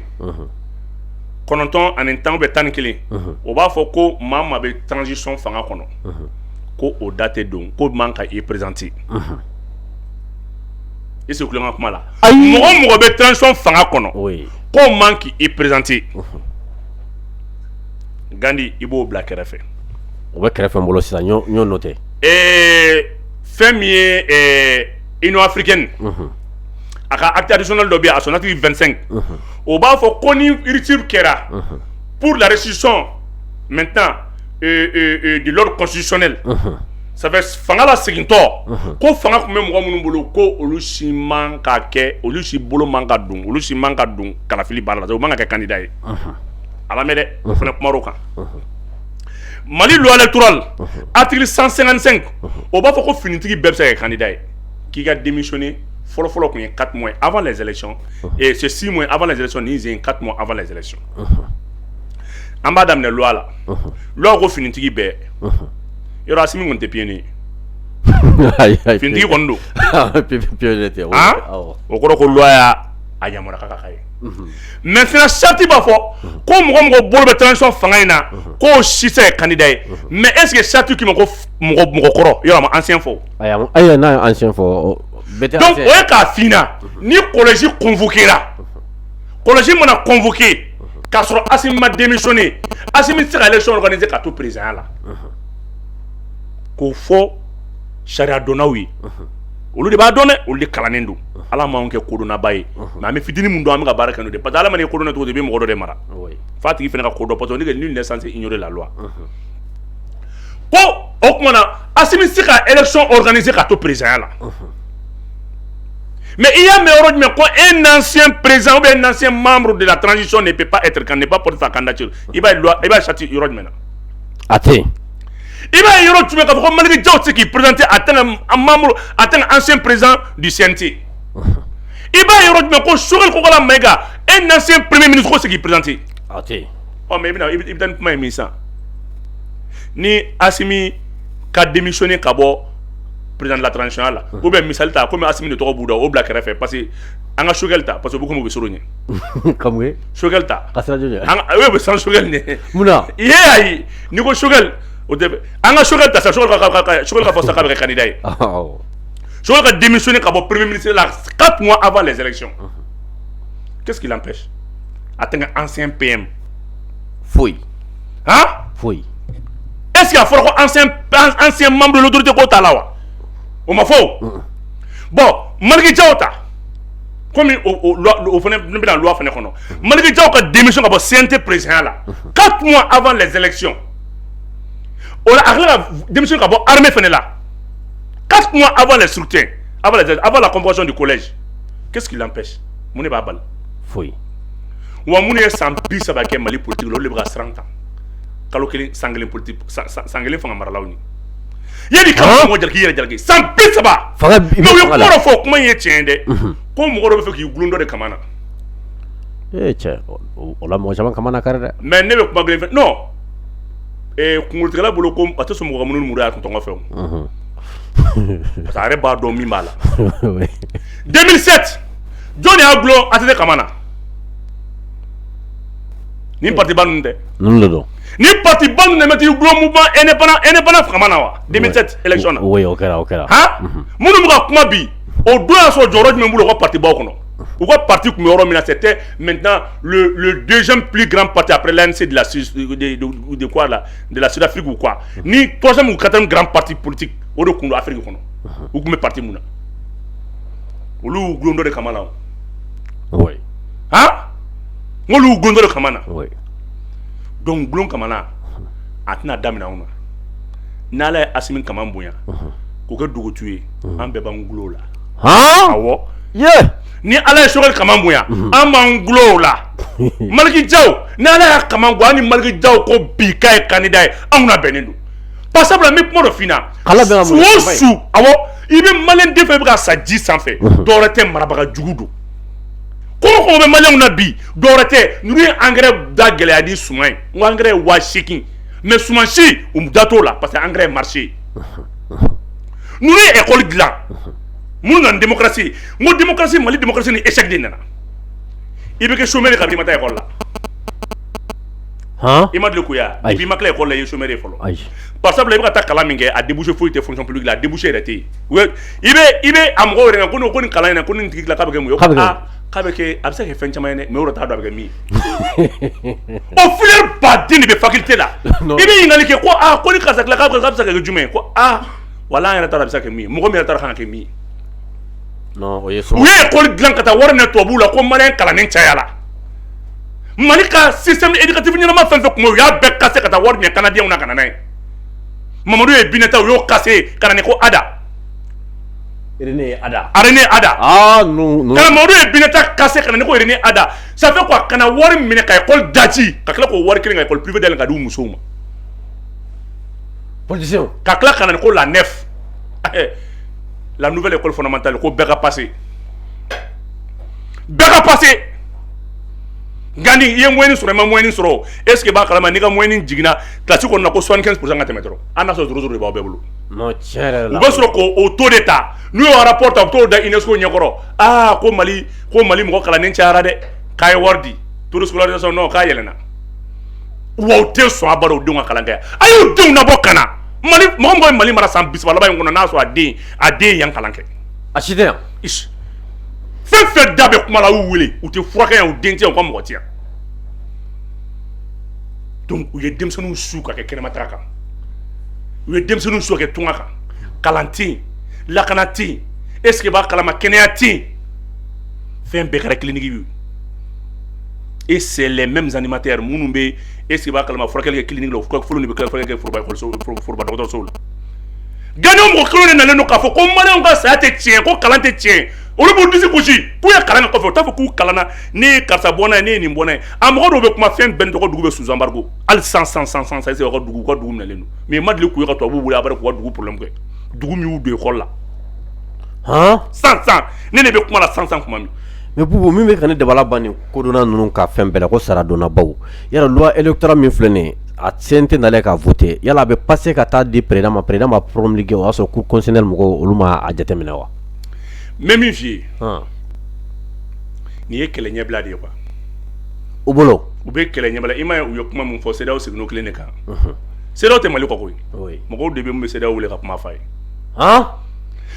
9 ani 10 bɛ 11 o b'a fɔ ko maa maa bɛ transition fanga kɔnɔ ko o da tɛ don ko man ka i présenter i se kulonkɛ kuma la mɔgɔ bɛ transition fanga kɔnɔ ko man k'i présenter Gandi i b'o bila kɛrɛfɛ o bɛ kɛrɛfɛ n bolo sisan ɲɔ noté fɛn min ye Union africaine a ka acte additionnel dɔ bɛ yen a son article 25 o b'a fɔ ko ni rupture kɛra pour la restitution maintenant de l'ordre constitutionnel ça fait fanga la segintɔ ko fanga kun bɛ mɔgɔ minnu bolo ko olu si man ka kɛ olu si bolo man ka don olu si man ka don kalafili baara la o man ka kɛ candidat ye a lamɛn dɛ o fana kumar'o kan Mali loi électorale article 155 o b'a fɔ ko finitigi bɛɛ bɛ se ka kɛ candidat ye k'i ka démissionner fɔlɔ-fɔlɔ kun ye 4 mois avant les élections et c'est 6 mois avant les élections ni 4 mois avant les élections an b'a daminɛ loi la loi ko finitigi bɛɛ yɔrɔ Asimi kɔni tɛ pionnier finitigi kɔni don pionnier tɛ o kɔrɔ ko loi y'a yamaruya k'a ka k'a ye maintenant charte b'a fɔ ko mɔgɔ bolo bɛ transition fanga in na k'o si tɛ se ka candidat ye mais est-ce que charte k'i ma ko mɔgɔ kɔrɔ yɔrɔ a ma ancien fɔ ayi n'a ye ancien fɔ donc o ye k'a f'i ɲɛna ni collège convoquera collège mana convoquer k'a sɔrɔ Asimi ma démissionné Asimi tɛ se ka élection organiser ka to président la k'o fɔ sariya dɔnnaw ye olu de b'a dɔn dɛ olu de kalannen don ala m'anw kɛ kodɔnnaba ye mais an bɛ fitinin mun dɔn an bɛ ka baara kɛ n'o de parce que ala mana kodɔnna cogo i bɛ mɔgɔ dɔ de mara f'a tigi fana ka kodɔn parce que nul n'est censé ignorer la loi ko o tuma na Asimi tɛ se ka élection organiser ka to président la mais il y a mɛn yɔrɔ jumɛn ko un ancien président ou bien un ancien membre de la transition ne peut pas être candidat, ne peut pas porter sa candidature i b'a charte yɔrɔ jumɛn na a tɛ yen il va y avoir tout le monde comme Maliki Diaw qui présentait un membre, un ancien président du CNT. Il va y avoir tout le monde comme Choguel Kokola Maïga, un ancien premier ministre qui présentait. Oh mais il donne pas mis ça. Ni Asimi qui a démissionné Kabo président de la transition là. Ou bien misal ta comme Asimi de Toro Bouda au Black RF parce que anga Choguel ta parce que beaucoup me soulignent. Comme oui. Choguel ta. Oui mais sans Choguel ne. Mouna. Yeah, ni ko Choguel. An ka Choguel ta sa Choguel ka fɔ sa k'a bɛ kɛ candidat ye Choguel ka démissionné ka bɔ premier ministre la 4 mois avant les élections. Qu'est-ce qui l'empêche a tɛ ka ancien PM foyi foyi est-ce qu'il y a fɔra ko ancien membre de l'autorité k'o t'a la wa o ma fɔ bon Maliki Diaw ta comme o fana bɛna loi fana kɔnɔ Maliki Diaw ka démission ka bɔ CNT président la 4 mois avant les élections. On a démissionné à l'armée Fenela 4 mois avant les scrutins, avant la convocation du collège. Qu'est-ce qui l'empêche? Mon est babal. Oui. Ou à mon est sans bis à baquer Mali politique, le bras 30 ans. Kalokeli sanglin politique, sanglin fanga maralauni. Y'a quand moi qui est sans bis à bas. Mais il y a comment il est tiens de. Comme on fait qu'il gloundo de Kamana. Eh, tiens, on l'a mangé avant Kamana carré. Mais ne veut pas non. Kungotigɛla bolo ko a tɛ sɔn mɔgɔ minnu muru y'a tun tɔgɔ fɛnw parce que a yɛrɛ b'a dɔn min b'a la 2007 jɔn de y'a gulon ATT Kamana ni parti ba ninnu tɛ ni parti ba ninnu de bɛ gulon mouvement indépendant Kamana wa 2007 élection na oui o kɛra minnu bɛ ka kuma bi o don y'a sɔrɔ jɔyɔrɔ jumɛn b'u la u ka parti baw kɔnɔ ou quoi parti comme c'était maintenant le deuxième plus grand parti après l'ANC de la de quoi là de la Sud-Afrique ou quoi ni troisième ou quatrième grand parti politique au de Kondo Afrique kono ou comme parti mouna olu glondo de Kamana oui olu glondo de Kamana oui donc glon Kamana atina damina ona nala Asimi Kamana bonya ko ka dogo tuer an be ban glo la awo yeah ni ala ye Choguel Kamana bonya an b'an gulo la Maliki Diaw ni ala y'a Kamana bonya ni Maliki Diaw ko bi k'a ye candidat ye anw na bɛnnen don par exemple n bɛ kuma dɔ f'i ɲɛna su o su awɔ i bɛ maliyɛn den fɛn bɛ ka sa ji sanfɛ dɔwɛrɛ tɛ marabaga jugu don kɔngɔ kɔngɔ bɛ maliyɛnw na bi dɔwɛrɛ tɛ ninnu ye engrais da gɛlɛya di suman ye n ko engrais ye 8,000 mais suman si u da t'o la parce que engrais ye marché ninnu ye école dilan. Nous avons une démocratie. Nous démocratie, Mali démocratie n'est échec d'Inna. Il veut que chômeur quand il m'a école là. Il m'a dit que il puis m'a clé école là, il chômeur est follow. Par exemple, il va attaquer la mingue à déboucher fouille de fonction publique là, déboucher arrêté. Il veut amro rien qu'on ne connaît qu'à la qu'on ne dit que la cabe que kabeke absa ke fɛn caman ye mais o yɔrɔ t'a dɔn a bɛ kɛ min ye o filɛri baden de bɛ faculté la i bɛ ɲininkali kɛ ko ko ni karisa tila k'a bɛ se ka kɛ jumɛn ye ko wala an yɛrɛ t'a dɔn a bɛ se ka kɛ min ye mɔgɔ min yɛrɛ t'a dɔn a kan ka kɛ min ye non o ye u ye école dilan ka taa wari minɛ tubabuw la ko maliyɛn kalannen cayala Mali ka système éducatif ɲɛnama fɛn fɛn kun bɛ yen u y'a bɛɛ kase ka taa wari minɛ canadien na ka na n'a ye Mamadou et Bineta yo cassé kana ko Ada. René Ada. René Ada. Ah non. Kana Mamadou et Bineta cassé kana ko René Ada. Ça fait quoi kana wari mine ka école dati. Ka kala ko wari kelen école privée del ngadu musoma. Politicien. Ka kala kana ko la nef. La nouvelle école fondamentale ko bega passé. Bega passé. Gandi ye moyenne sur ma moyenne sur est-ce que ba kala ma ni ka moyenne jigina classe ko na ko 75% ka temetro. Ana so zoro ba bebulu. Non tiens là. Ou ba sur ko au taux d'état. Nous on rapporte au taux da UNESCO nyakoro. Ah ko Mali mo kala nen tiara de. Kay wardi. Taux de scolarisation non kay yelena. Wo te so abaro dunga kala ngaya. Ayo dun na bokana. Mali mo Mali mara sam bisba la ba ngona na so ade yan kala nke. Achidien. Ish. Fait dabe kuma la wuli ou te fraka ya ou denti on comme motia. Donc ou ye demsonu suka ke kenema traka. Ou ye demsonu suka ke tungaka. Kalanti, lakanati, est-ce que ba kalama keneati? Fait un bekara clinique. Et c'est les mêmes animateurs munumbe est-ce que ba kalama fraka ke clinique lo fraka fulu ni bekara fraka ke furba docteur sol. Gagnon mo klone na leno ka fo ko mane on ka sa te tien ko kalante tien. Olu bo disi kuji ku ya kalana ko fo ta fo ku kalana ni karsa bona ni mbona amgo do be kuma fen ben to ko dugu be sous embargo al 100 ça c'est ko dugu na lenu mais madli ku yo ka to bu abare ko dugu problème ko dugu mi u de xolla hein 100 ne be kuma la 100 kuma mi mais bubu mi be kan de bala bani ko dona nunu ka fen bela ko sara dona baw yara loi électorale mi flene a sente nale ka voter yala be passer ka ta di président ma promulguer o aso cour constitutionnel mo oluma a jatemina wa même vie hein ni ye kele nyebla de quoi o bolo u be kele nyebla ima u yo kuma mun fo seda o signo kele ka seda o te mali ko ko oui mo ko de be mu seda o le ka kuma fay hein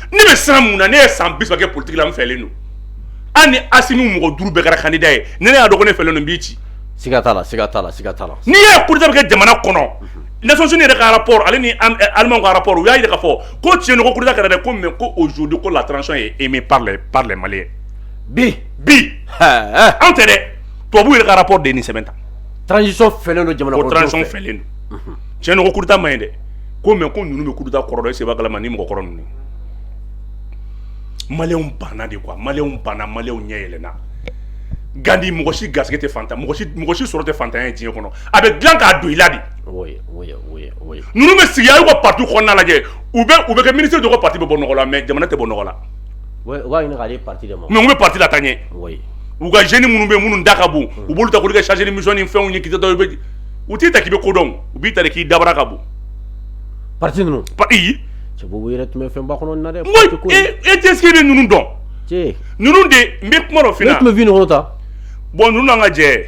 ni be samuna ne sam bisba ke politique la mfele no ani asimi mo duru be kara candidat e ne ya do ko ne fele no bici sigatala ni ye pour que jamana kono Nations Unies de rapport allez ni allemand rapport ou ya de rapport ko tien ko kurida kara de ko mais ko aujourd'hui ko la transition est aimée par les Maliens bi enteré to bu le rapport de ni sementa transition fele no jamana ko transition fele no tien ko kurida mayende ko mais ko nunu be kurida korodo se ba kala mani mo korono ni Maliens bana de quoi Maliens nyelena Gandhi mogoshi gaskete fanta mogoshi sorote fanta en tiye kono avec blanc ka do iladi oui nous me siya ko partout konna la je ou be que ministre de ko parti be bonno la mais jamana te bonno la wa ina ga parti de mo mais on be parti la tanye oui ou ga jeune munu be munu ndakabu ou bolu ta ko ga charger mission ni fon ni kitato be ou ti ta ki be kodon ou bi ta de ki dabara kabu parti nous parti c'est beau yere tu me fais ba kono na de et est-ce que nous don ti nous de mbek moro fina tu me vino rota bon nous nga je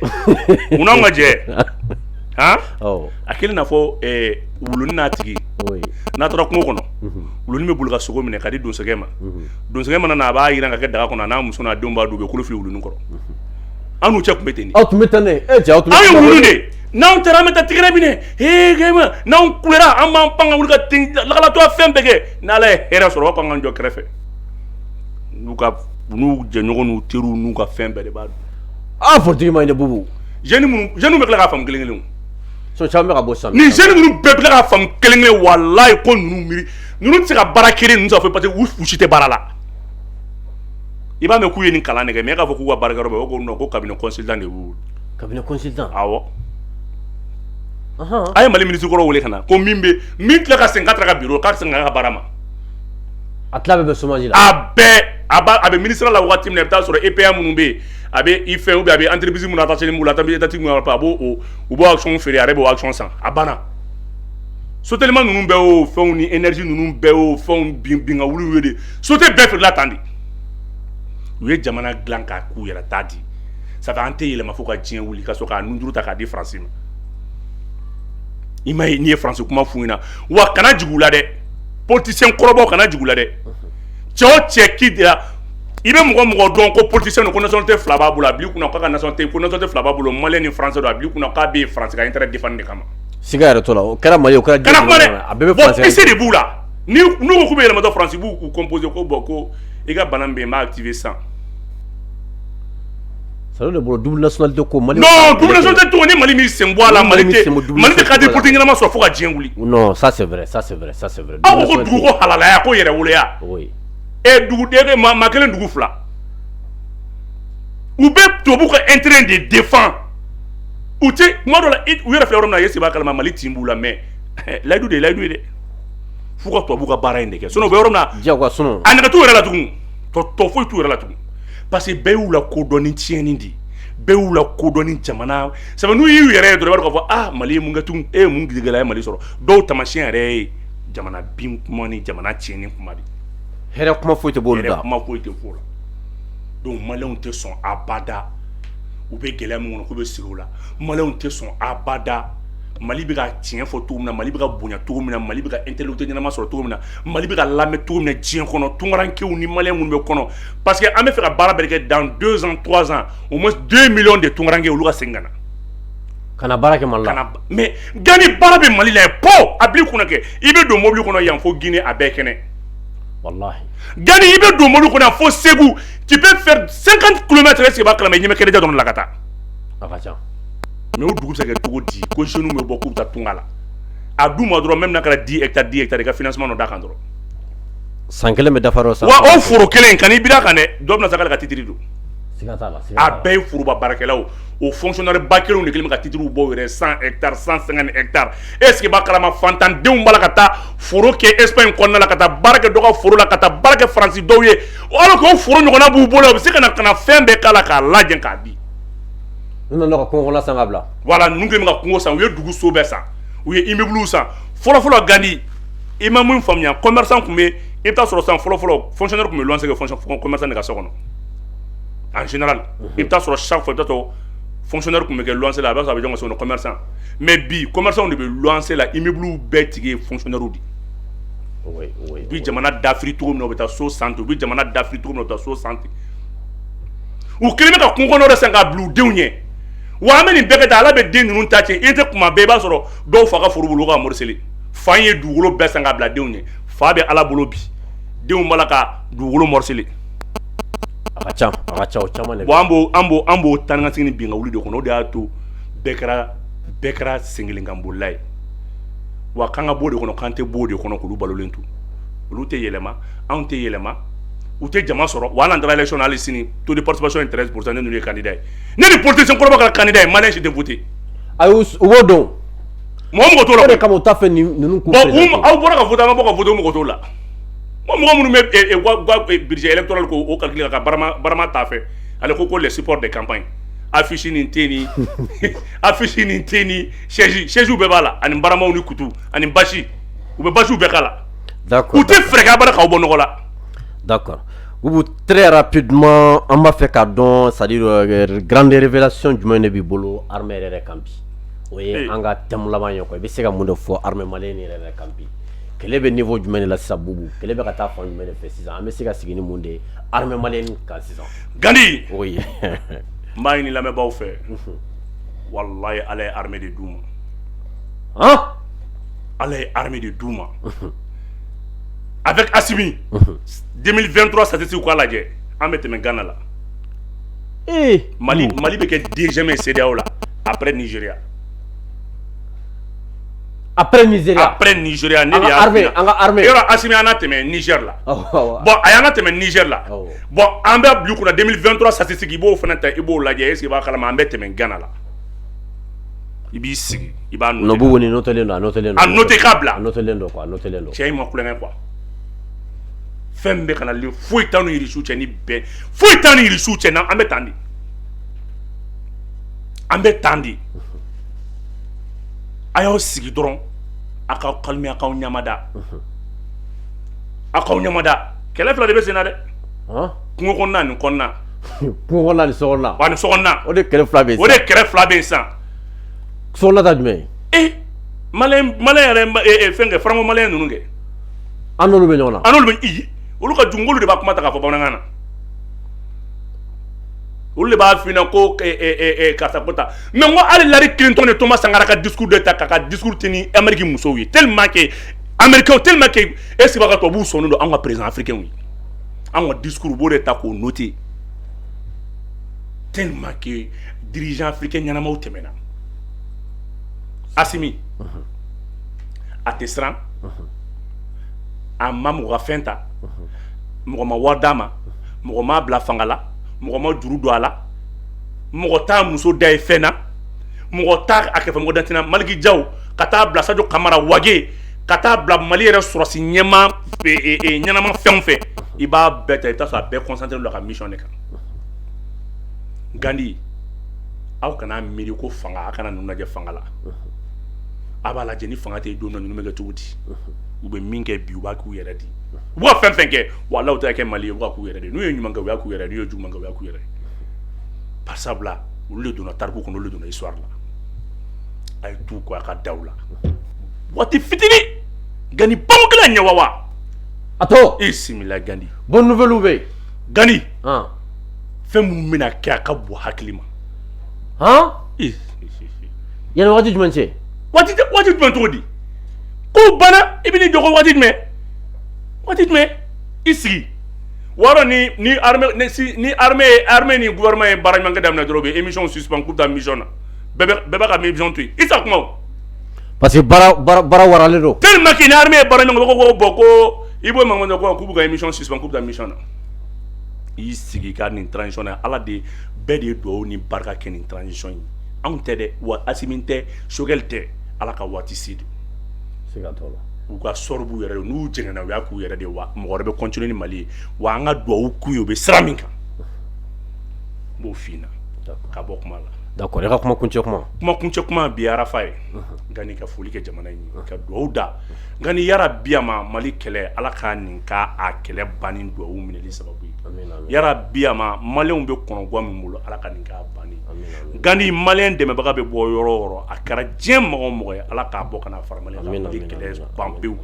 nous nga je hein oh akili na fo wuluni na tigi oui na tora kungo kono wuluni me bulga sogo mine kadi don segema na ba yira nga ke daga kono na muso na domba dube kulu fi wuluni koro anu che kumbeteni tu metane ayo wulunde na on tera meta tigre bine gema na on kulera amma panga wulga ting la kala to fembege na la hera soro ko nganjo krefe nuka nu je nyogonu teru nuka fembe de ba fortigi ma ine bubu jeune me kala fam gelengelu so chambe ka bossam ni jeune nous be kala fam gelengelu wallahi ko nu miri nous tira barakere nous ça fait parce que ou fuchite barala iba me kuye ni kala nege me ka fo ku wa barakero be ko no ko cabinet consultant de ou cabinet consultant awo ay mali ministre ko wole kana ko mimbe mit la ka 54 ka bureau ka 50 ka barama atla be somaji la abe ministre la wakati mne ta sur EPA munumbe abe ife ou abe entreprise mun attaché mu la tambi tati mu pa bo o bo action fere arebo action sans abana so tellement nous be o fon ni énergie nous be o fon binga wulu wede so te be la tandi we jamana glanka ku yara tadi ça va ante ile mafuka tien wuli ka so ka nunduru ta ka di français imay ni français kuma fuina wa kana jigula de politicien korobo kana jigula de qui dira il be mo don ko politicien ko nationalité flaba bula bli kuna ka nationalité ko nationalité flaba bula malien ni français do bli kuna ka be français ka intérêt défendre kama sigara to la o kara mali o kara abebe français bon essayer de bula ni nous ko be le moto français bu composer ko boko e ga banambe ma activer 100 ça le bolo double nationalité ko Mali. Non, double nationalité to ni Mali mi sembo ala Mali te ka di politique na ma so fo ka dien wuli. Non, ça c'est vrai. Ah ko dugu ko halala ya ko yere wule ya. Oui. E dugu de ma kelen dugu fula. Ou be to bu ko intérêt de défendre. Ou te mo do la u yere fle na yesi ba kala Mali timbu la mais laydu de. Fu ko to bu ka bara inde ke. Sono be na. Jago sono. Anaka to yere la tugu. To fo tu yere la tugu. Parce que bɛɛ y'u la kodɔnni tiɲɛni de bɛɛ y'u la kodɔnni jamana sabu n'u y'u yɛrɛ ye dɔrɔn i b'a dɔn k'a fɔ Mali ye mun kɛ tun e ye mun gidigala ye Mali sɔrɔ dɔw taamasiyɛn yɛrɛ ye jamana bin kuma ni jamana tiɲɛni kuma de hɛrɛ kuma foyi tɛ b'olu da hɛrɛ kuma foyi tɛ f'o la donc maliyɛnw tɛ sɔn abada u bɛ gɛlɛya min kɔnɔ k'u bɛ sigi o la maliyɛnw tɛ sɔn abada Mali bɛ ka tiɲɛ fɔ cogo min na Mali bɛ ka bonya cogo min na Mali bɛ ka intellectuel ɲɛnama sɔrɔ cogo min na Mali bɛ ka lamɛn cogo min na diɲɛ kɔnɔ tunkarankew ni maliyɛn minnu bɛ kɔnɔ parce que an bɛ fɛ ka baara bɛɛ kɛ dans 2 ans 3 ans au moins 2 millions de tunkaranke olu ka segin ka na. Kana baara kɛ Mali la. Mais gani baara bɛ Mali la ye po a b'i kunna kɛ i bɛ don mobili kɔnɔ yan fo Guinée a bɛɛ kɛnɛ. Wallahi. Gani i bɛ don mobili kɔnɔ yan fo Ségou tu peux faire 50 km est-ce que b'a kalama i ɲɛ bɛ kɛnɛja dɔrɔn la ka taa. A ka ca. Mais o dugu bɛ se ka kɛ cogo di ko jeunes bɛ bɔ k'u bɛ taa tunga la a du ma dɔrɔn même n'a kɛra 10 hectares i ka financement dɔ d'a kan dɔrɔn. San kelen bɛ dafa yɔrɔ san. Wa o foro kelen kan n'i bira kan dɛ dɔ bɛna sa k'ale ka titiri don. Siga t'a la. A bɛɛ ye foroba baarakɛlaw o fonctionnaire ba kelenw de kelen bɛ ka titiriw bɔ u yɛrɛ 100 hectares 150 hectares est-ce que b'a kalama fantandenw b'a la ka taa foro kɛ Espagne kɔnɔna la ka taa baara kɛ dɔ ka foro la ka taa baara kɛ Faransi dɔw ye alors que o foro ɲɔgɔnna b'u bolo u bɛ se ka na fɛn bɛɛ k'a la k'a lajɛ k'a di. U nana ka kungo san ka bila. Voilà ninnu kɛlen bɛ ka kungo san u ye dugu so bɛɛ san u ye immeuble san fɔlɔ Gandi i ma mun faamuya commerçant tun bɛ i bɛ taa sɔrɔ san fɔlɔ fonctionnaire tun bɛ luwanse kɛ commerçant de ka so kɔnɔ en général i bɛ taa sɔrɔ chaque fois i bɛ taa sɔrɔ fonctionnaire tun bɛ kɛ luwanse la a b'a sɔrɔ a bɛ jɔn ka so kɔnɔ commerçant mais bi commerçant de bɛ luwanse la immeuble bɛɛ tigi ye fonctionnaire de. U bɛ jamana dafiri cogo min na u bɛ taa so santi u bɛ jamana dafiri cogo min na u bɛ taa so santi u kelen bɛ ka kungo kɔnɔ de san k'a bila u denw ɲɛ. Wa an bɛ nin bɛɛ kɛ tan ala bɛ den ninnu ta tiɲɛ i tɛ kuma bɛɛ i b'a sɔrɔ dɔw fa ka foro bolo ka moriseli fa ye dugukolo bɛɛ san k'a bila denw ɲɛ fa bɛ ala bolo bi denw b'a la ka dugukolo moriseli. A ka ca o caman de. Bon an b'o taa ni ka segin bin ka wuli de kɔnɔ o de y'a to bɛɛ kɛra senkelenkan bolila ye wa k'an ka bɔ o de kɔnɔ k'an tɛ bɔ o de kɔnɔ k'olu balolen to olu tɛ yɛlɛma anw tɛ yɛlɛma. U tɛ jama sɔrɔ wa hali n'an taara élection na hali sini taux de participation ye 13% ne ninnu ye candidat ye ne ni politicien kɔrɔba kɛra candidat ye maliyɛn si tɛ voter. Ayi u b'o dɔn. Mɔgɔ t'o la. O de kama u t'a fɛ ninnu k'u président. Bon aw bɔra ka voter an ka bɔ ka voter o mɔgɔ t'o la. Mɔgɔ minnu bɛ budget électoral k'o calculer ka barama t'a fɛ ale ko les supports de campagne affiche nin tɛ ni affiche nin tɛ ni siège bɛɛ b'a la ani baramaw ni kutu ani basi u bɛ basiw bɛɛ k'a la. D'accord. U tɛ fɛɛrɛ k'a bara k'aw bɔ nɔgɔ la. D'accord. Vous très rapidement, on m'a fait cadeau, c'est-à-dire grande révélation du monde bibolo armée de campi. Oui, on a thème là-bas quoi. Il y a monde fort armée malienne de campi. Quel est le niveau du monde là ça boubou? Quel est le cas du monde fait 6 ans? Mais c'est que c'est une monde armée malienne 6 ans. Gandhi. Oui. Moi ni la me ba fait. Wallahi allez armée de Douma. Hein? Allez armée de Douma. Avec Assimi, 2023, ça c'est quoi là? On met mes Ghana là. Mali est deuxième CEDEAO là, après Nigeria. Après Nigeria. Après Nigeria, armée. Il y aura Assimi en a Niger là. Bon, il y a Niger là. Bon, en bas, 2023, ça c'est ce qui va faire un peu là. Est-ce qu'il va faire un mettre mes Ghana là? Il va nous. Nous avons noté câble là. Noté quoi. Tiens, il m'a coulé quoi. Femme be kana le foi tanu iri su ni be foi tanu iri su na ambe tandi ayo sigi doron aka kalmi aka nyamada kele fla de be sena de kungo konna ni konna kungo konna ni sokonna wa ni sokonna o de kele fla be san sokonna ta jume malin re fenge frango malin nunu ge anolu be nyona anolu be i olu ka jungolu de b'a kuma ta ka fɔ bamanankan na olu de b'a fina ko karisa kota mais ngo ali Hillary Clinton de Thomas Sankara ka discours de ta ka discours teni Amérique musow ye tellement que américain tellement que est-ce que ka b'u sɔnni don an ka président africain wi an ka discours b'o de ta k'o noter tellement que dirigeant africain ɲanamaw tɛmɛna Assimi a tɛ siran a ma mɔgɔ ka fɛn ta mɔgɔ ma wari d'a ma mɔgɔ ma bila fanga la mɔgɔ ma juru don a la mɔgɔ t'a muso da ye fɛn na mɔgɔ t'a a kɛrɛfɛ mɔgɔ dantina Maliki Jaw ka taa bila Sadio Kamara Wage ka taa bila Mali yɛrɛ sɔrɔsi ɲɛma ɲanama fɛnw fɛ i b'a bɛɛ ta i bɛ taa sɔrɔ a bɛɛ concentré don a ka mission de kan Gandhi aw kana miiri ko fanga a kana ninnu lajɛ fanga la a b'a lajɛ ni fanga tɛ yen don dɔ ninnu bɛ kɛ cogo di u bɛ min kɛ bi u b'a k'u yɛrɛ di u b'a fɛn fɛn kɛ walahi u tɛ kɛ Mali ye u b'a k'u yɛrɛ de n'u ye ɲuman kɛ u y'a k'u yɛrɛ n'u ye juguman kɛ u y'a k'u yɛrɛ par sabula olu de donna tariku kɔnɔ olu de donna histoire la a ye t'u kɔ a ka daw la waati fitinin Gandhi banko kelen ɲɛ wa a to i simila Gandhi bonne nouvelle bɛ yen Gandhi fɛn minnu bɛna kɛ a ka bon hakili ma yanni waati jumɛn cɛ waati jumɛn cogo di ko banna i bɛ n'i jɔ ko waati jumɛn i sigi wɔɔrɔ ni armée ni gouvernement ye baara ɲuman kɛ daminɛ dɔrɔn u bɛ émission suspend k'u bɛ taa mission na bɛɛ b'a ka mission to yen i sa kuma o parce que baara waralen don tellement que ni armée ye baara ɲuman kɛ ko bon ko i b'o mankan ko k'u bɛ ka émission suspend k'u bɛ taa mission na i sigi ka nin transition na Ala de bɛɛ de ye duwawu ni barika kɛ nin transition ye anw tɛ dɛ wa Assimi tɛ Choguel tɛ Ala ka waati se de siga t'o la u ka sɔrɔ b'u yɛrɛ de n'u jɛngɛnna u y'a k'u yɛrɛ de wa mɔgɔ wɛrɛ bɛ continuer ni Mali ye wa an ka duwawu k'u ye u bɛ sira min kan n b'o f'i ɲɛna ka bɔ kuma la d'accord i ka kuma kuncɛ kuma bi Arafa ye Gani ka foli kɛ jamana in ye ka duwawu da Gani yarabi ama Mali kɛlɛ Ala ka nin ka a kɛlɛ banni duwawu minɛli sababu ye yarabi ama maliyɛnw bɛ kɔnɔguwa min bolo Ala ka nin k'a banni Gani maliyɛn dɛmɛbaga bɛ bɔ yɔrɔ o yɔrɔ a kɛra diɲɛ mɔgɔ o mɔgɔ ye Ala k'a bɔ ka na fara maliyɛn kan Mali kɛlɛ ban pewu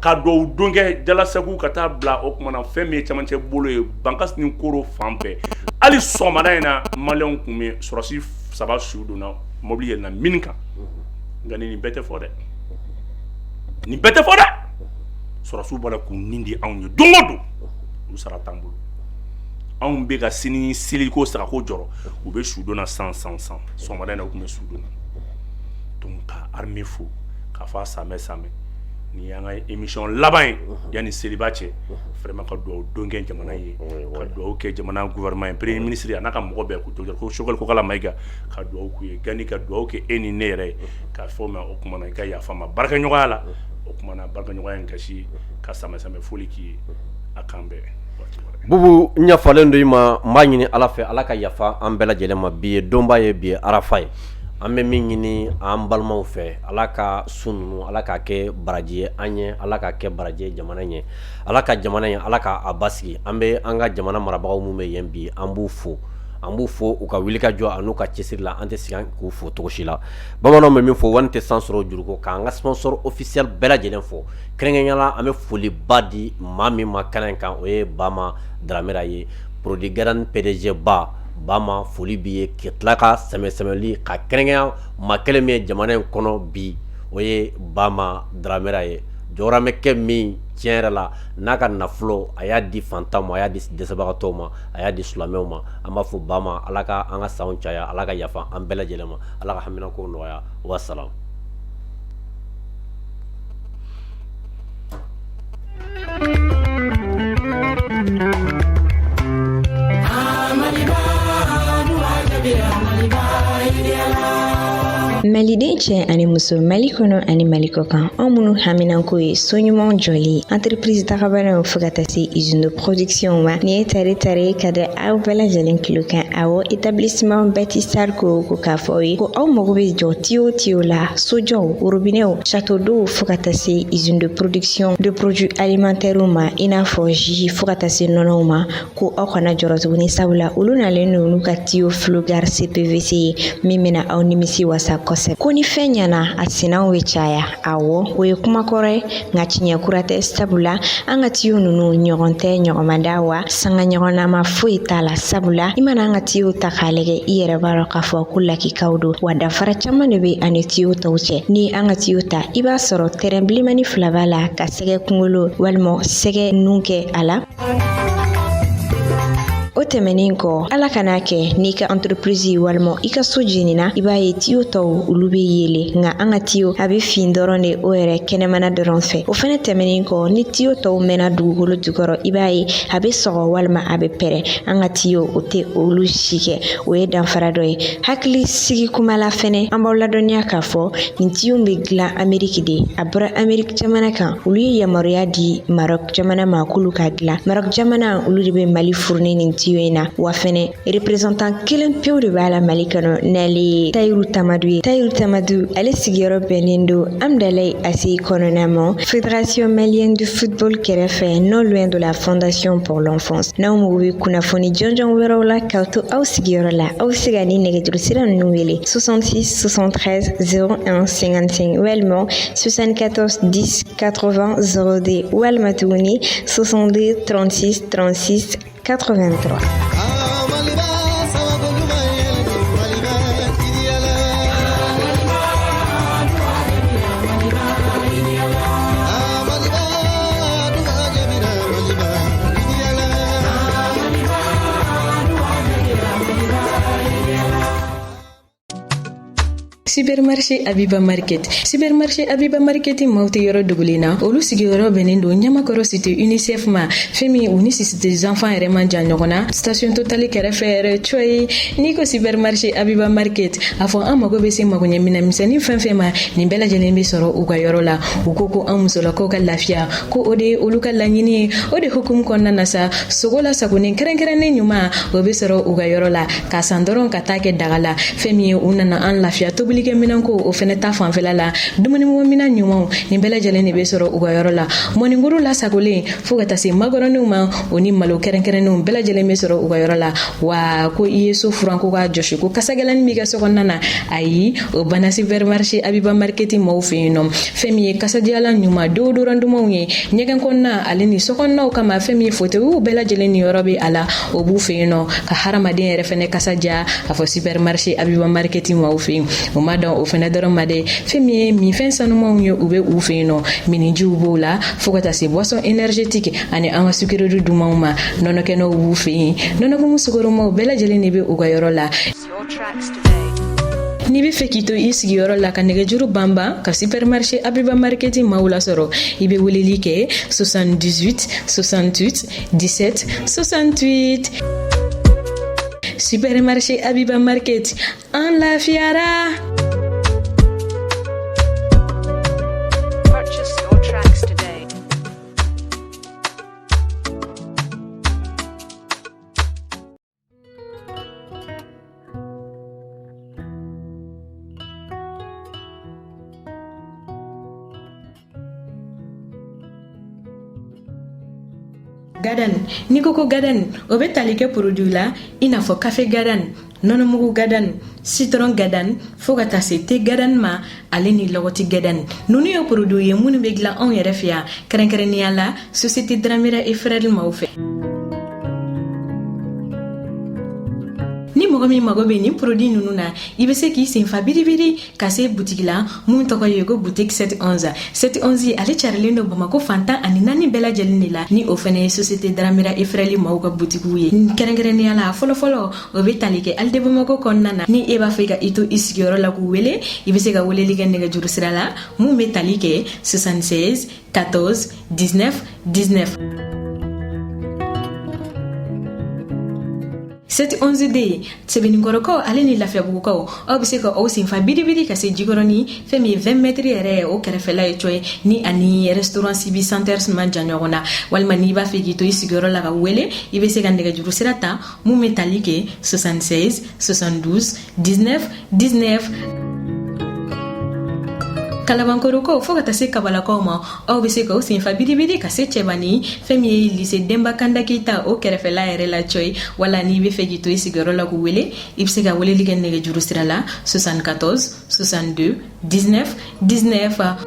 ka duwawu don kɛ Jalasagu ka taa bila o kumana fɛn min ye cɛmancɛ bolo ye Bankasi ni Koro fan bɛɛ hali sɔgɔmada in na maliyɛnw kun bɛ sɔrɔsi saba su donna mobili yɛlɛnna mini kan Gani nin bɛɛ tɛ fɔ dɛ sɔrɔsiw b'a la k'u nin di anw ye don o don olu sara t'an bolo anw bɛ ka sini seliko sagako jɔrɔ u bɛ su donna san sɔgɔmada in na u tun bɛ su donna donc ka armée fo k'a fɔ a samɛ ni y'an ka émission laban ye yanni seliba cɛ vraiment ka duwawu don kɛ jamana ye ka duwawu kɛ jamana gouvernement ye premier ministre a n'a ka mɔgɔ bɛɛ ko Choguel Kokala Mayiga ka duwawu k'u ye Gani ka duwawu kɛ e ni ne yɛrɛ ye k'a fɔ ma o kumana i ka yafa ma baaraɲɔgɔnya la o kumana baaraɲɔgɔnya in gasi ka samɛ foli k'i ye a kan bɛɛ Bubu n yafalen don i ma n b'a ɲini Ala fɛ Ala ka yafa an bɛɛ lajɛlen ma bi ye donba ye bi ye Arafa ye an bɛ min ɲini an balimaw fɛ Ala ka su ninnu Ala k'a kɛ baraji ye an ye Ala k'a kɛ baraji ye jamana ɲɛ Ala ka jamana in Ala k'a basigi an bɛ an ka jamana marabagaw minnu bɛ yen bi an b'u fo u ka wulikajɔ a n'u ka cɛsiri la an tɛ sigi k'u fo cogo si la bamananw bɛ min fɔ wani tɛ san sɔrɔ juru ko k'an ka sponsor officiel bɛɛ lajɛlen fo kɛrɛnkɛrɛnnenya an bɛ foliba di maa min ma kɛnɛ in kan o ye Bama Dramera ye produit garant PDG ba Bama foli b'i ye k'i tila ka sɛmɛsɛmɛli ka kɛrɛnkɛrɛnya maa kelen min ye jamana in kɔnɔ bi o ye Bama Dramera ye jɔyɔrɔ kɛ min tiɲɛ yɛrɛ la n'a ka nafolo a y'a di fantan ma a y'a di dɛsɛbagatɔw ma a y'a di silamɛw ma an b'a fɔ Bama Ala ka an ka sanw caya Ala ka yafa an bɛɛ lajɛlen ma Ala ka haminako nɔgɔya wa salam Maliden cɛ ani muso Mali kɔnɔ ani Mali kɔkan anw minnu haminanko ye so ɲuman jɔli entreprise dagabanaw fo ka taa se usine de production ma ni ye tare ka di aw bɛɛ lajɛlen kilo kan awɔ établissement Baptiste ko k'a fɔ aw ye ko aw mago bɛ jɔ tiyo la sojɔw robinɛw château d'eau fo ka taa se usine de production de produits alimentaires ma i n'a fɔ jus fo ka taa se nɔnɔw ma ko aw kana jɔrɔ tuguni sabula olu nalen don n'u ka tiyo Flogar CPVC ye min bɛna aw nimisi wasa kosɛbɛ ko ni fɛn ɲɛna a sinaw bɛ caya awɔ o ye kuma kɔrɔ ye nka tiɲɛ kura tɛ sabula an ka tiyo ninnu ɲɔgɔn tɛ ɲɔgɔnmada wa sanga ɲɔgɔnnama foyi t'a la sabula i mana an ka tiyo ta k'a lajɛ i yɛrɛ b'a dɔn k'a fɔ ko lakikaw don wa dafara caman de bɛ ani tiyo tɔw cɛ ni an ka tiyo ta i b'a sɔrɔ tɛrɛn bilemani fila b'a la ka sɛgɛ kunkolo walima sɛgɛ nun kɛ a la o tɛmɛnen kɔ ala kana kɛ n'i ka entreprise walima i ka so jenina i b'a ye tiyo tɔw olu be yele nga an ka tiyo a be fin dɔrɔn de o yɛrɛ kɛnɛmana dɔrɔn fɛ o fɛnɛ tɛmɛnen kɔ ni tiyo tɔw mɛna dugukolo jukɔrɔ i b'a ye a be sɔgɔ walima a be pɛrɛ an ka tiyo o tɛ olu si kɛ o ye danfara dɔ ye hakili sigi kuma la fɛnɛ an b'aw ladɔnniya k'a fɔ nin tiyo be dilan Ameriki de a bɔra Ameriki jamana kan olu ye yamaruya di Marok jamana ma k'olu ka dilan Marok jamana olu de be Mali furuni nin tiyo in na wa fɛnɛ représentant kelen pewu de b'a la Mali kɔnɔ n'ale ye Tayiru Tamadu ye Tayiru Tamadu ale sigiyɔrɔ bɛnnen do Amdalaye Assi kɔnɔna ma Fédération malienne du football kɛrɛfɛ non loin de la Fondation pour l'enfance n'aw mago be kunnafoni jɔnjɔn wɛrɛw la k'aw to aw sigiyɔrɔ la aw se ka ni nɛgɛjuru sira ninnu wele 66 73 01 55 walima 74 10 80 02 walima tuguni 62 36 36 83. Supermarché Abiba Market. Supermarché Abiba Market mawte yoro dugulina. Olu sigiyoro benendo Nyamakoro cité UNICEF ma. Femi unicité des enfants reman janyogona. Station Total kɛrɛfɛ choy. Niko Supermarché Abiba Market. Afɔ an mago bɛ se magoɲɛ mina misɛnnin fɛn fɛn ma nin bɛɛ lajɛlen bɛ sɔrɔ u ka yɔrɔ la. U ko ko an musolakaw ka lafiya ko o de ye olu ka laɲini ye. O de hukumu kɔnɔna na sa sogo la sagonen kɛrɛnkɛrɛnnen ɲuman o bɛ sɔrɔ u ka yɔrɔ la. Ka san dɔrɔn ka taa kɛ daga la. Fɛn min ye u nana an lafiya tobili minan ko o fɛnɛ ta fanfɛla la dumuni minan ɲumanw nin bɛɛ lajɛlen de bɛ sɔrɔ u ka yɔrɔ la mɔninguru lasagolen fo ka taa se magɔrɔninw ma o ni malo kɛrɛnkɛrɛnnenw bɛɛ lajɛlen bɛ sɔrɔ u ka yɔrɔ la wa ko i ye so furan ko ka jɔsi ko kasagɛlɛnin b'i ka sokɔnɔna na ayi o bana Supermarché Abiba Market mɔgɔw fɛ yen nɔ fɛn min ye kasadiyalan ɲuman deodorant dumanw ye ɲɛgɛn kɔnɔna ale ni sokɔnɔnaw kama fɛn min ye fauteuils bɛɛ lajɛlen ni yɔrɔ bɛ a la o b'u fɛ yen nɔ ka hadamaden yɛrɛ fɛnɛ kasadiya a fɔ Supermarché Abiba Market mɔgɔw fɛ yen o ma dɔn o fɛnɛ dɔrɔn ma dɛ fɛn min ye minfɛn sanumanw ye u bɛ u fɛ yen nɔ minijiw b'o la fo ka taa se boisson énergétique ani an ka sukirori dumanw ma nɔnɔkɛnɛw b'u fɛ yen nɔnɔkumu sukoromaw bɛɛ lajɛlen de bɛ u ka yɔrɔ la. N'i bɛ fɛ k'i to i sigiyɔrɔ la ka nɛgɛjuru banban ka Supermarché Abiba Market maaw lasɔrɔ i bɛ weleli kɛ 78 68 17 68. Supermarché Abiba Market en lafiyara. Purchase your tracks today. Gadan ni ko gadan o bɛ tali kɛ produit la i n'a fɔ café gadan nɔnɔmugu gadan citron gadan fo ka taa se thé gadan ma ale ni lɔgɔti gadan ninnu ye produit ye minnu bɛ dilan anw yɛrɛ fɛ yan kɛrɛnkɛrɛnnenya la société Dramera et Frères maaw fɛ. Ni mɔgɔ min mago bɛ nin produit ninnu na i bɛ se k'i senfa biribiri ka se boutique la mun tɔgɔ ye ko boutique 711 711 ale carilen don Bamako fantan ani naani bɛɛ lajɛlen de la ni o fana ye société Dramera et Frères maaw ka boutiquew ye kɛrɛnkɛrɛnnenya la fɔlɔfɔlɔ o bɛ tali kɛ Alde Bamako kɔnɔna na ni e b'a fɛ ka i to i sigiyɔrɔ la k'u wele i bɛ se ka weleli kɛ nɛgɛjuru sira la mun bɛ tali kɛ 76 14 19 19. 711D sɛbɛnnikɔrɔkaw ale ni lafiyabugukaw aw bɛ se ka aw senfa biribiri ka se jikɔrɔni fɛn min ye 20 mètres yɛrɛ ye o kɛrɛfɛla ye coye ni ani restaurant Sibi Center man jan ɲɔgɔn na walima n'i b'a fɛ k'i to i sigiyɔrɔ la ka wele i bɛ se ka nɛgɛjuru sira ta mun bɛ tali kɛ 76 72 19 19. Kalabankorokaw fo ka taa se Kabalakaw ma aw bɛ se ka aw senfa biribiri ka se Cɛbani fɛn min ye lycée Demba Kanda Keita o kɛrɛfɛla yɛrɛ la coye wala n'i bɛ fɛ k'i to i sigiyɔrɔ la k'u wele i bɛ se ka weleli kɛ nɛgɛjuru sira la 74 62 19 19.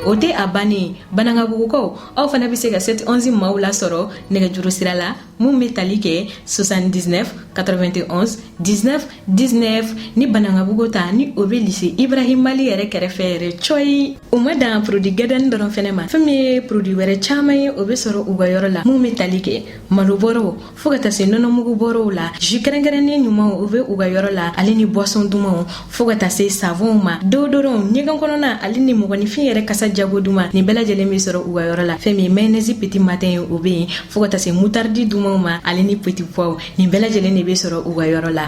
O tɛ a bannen Banangabugukaw aw fana bɛ se ka 711 maaw lasɔrɔ nɛgɛjuru sira la mun be tali kɛ 79 91 19 19 ni Banangabugu ta ni o be lycée Ibrahim Mali yɛrɛ kɛrɛfɛ yɛrɛ coyi. U ma dan produit gɛdɛni dɔrɔn fɛnɛ ma, fɛn min ye produit wɛrɛ caman ye o be sɔrɔ u ka yɔrɔ la mun be tali kɛ malobɔrɔw fo ka taa se nɔnɔmugu bɔrɔw la, jus kɛrɛnkɛrɛnnen ɲumanw o be u ka yɔrɔ la ale ni boisson dumanw fo ka taa se savon ma, deodorant, ɲɛgɛn kɔnɔna ale ni mɔgɔnifin yɛrɛ kasa jago duman ni bɛɛ lajɛlen be sɔrɔ u ka yɔrɔ la. Fɛn min mayonnaise petit matin ye o be yen fo ka taa se moutarde dumanw ma ale ni petit pois ni bɛɛ lajɛlen de be sɔrɔ u ka yɔrɔ la.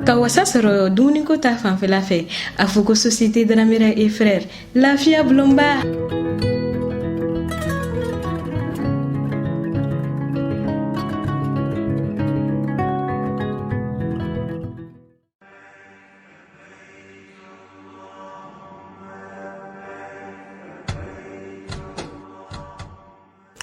Ka wasa sɔrɔ dumuniko ta fanfɛla fɛ a fɔ ko société Dramera et frères lafiya bulonba.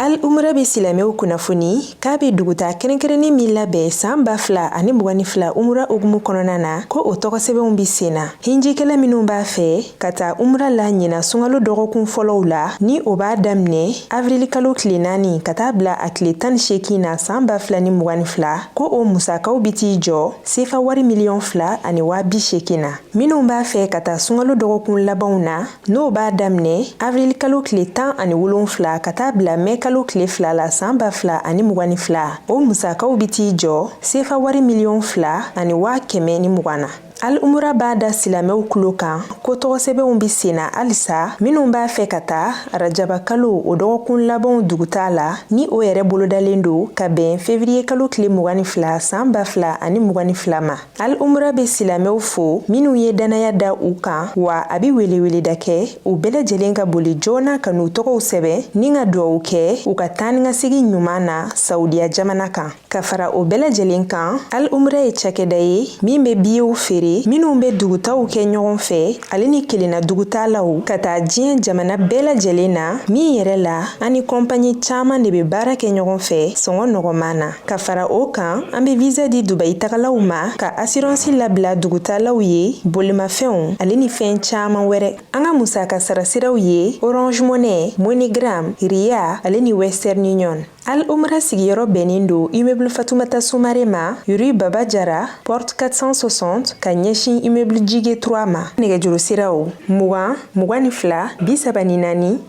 Al umra be silamɛw kunnafoni k'a be duguta kɛrɛnkɛrɛnni min labɛn san 2022 umra ogumu kɔnɔna na ko o tɔgɔsɛbɛnw bi senna. Hinjikɛla minnu b'a fɛ ka taa umra la ɲina sunkalo dɔgɔkun fɔlɔw la ni o b'a daminɛ avril kalo tile 4 ka taa bila a tile 18 na san 2022 ko o musakaw bi t'i jɔ sefa wari miliyɔn 2 ani 280 na. Minnu b'a fɛ ka taa sunkalo dɔgɔkun labanw na n'o b'a daminɛ avril kalo tile 17 ka taa bila mai kalo tile 2 la san 2022 o musakaw bi t'i jɔ sefa wari miliyɔn 2 ani 120 na. Al umra b'a da silamɛw kulo kan ko tɔgɔsɛbɛnw bi senna halisa minnu b'a fɛ ka taa rajaba kalo o dɔgɔkun labanw duguta la ni o yɛrɛ bolodalen do ka bɛn février kalo tile 22 san 2022 ma. Al umra be silamɛw fo minnu ye danaya da u kan wa a bi weleweleda kɛ u bɛɛ lajɛlen ka boli joona ka n'u tɔgɔw sɛbɛn ni ka duwawu kɛ u ka taa ni ka segin ɲuman na Saudiya jamana kan. Ka fara o bɛɛ lajɛlen kan, Al umra ye cakɛda ye min be biyew feere minnu be dugutaw kɛ ɲɔgɔn fɛ ale ni kelenna dugutalaw ka taa diɲɛ jamana bɛɛ lajɛlen na min yɛrɛ la ani kɔnpanyi caaman de be baara kɛ ɲɔgɔn fɛ sɔngɔ nɔgɔman na. Ka fara o kan an be visa di Dubai tagalaw ma ka assurance labila dugutalaw ye bolimafɛnw ale ni fɛn caaman wɛrɛ. An ka musaka sarasiraw ye Orange Money, MoneyGram, Ria ale ni Western Union. Al umra sigiyɔrɔ bɛnnen do immeuble Fatoumata Soumaré ma, rue Baba Jara, porte 460 ka ɲɛsin immeuble Jige 3 ma. Nɛgɛjuru siraw 20 24 74 78 20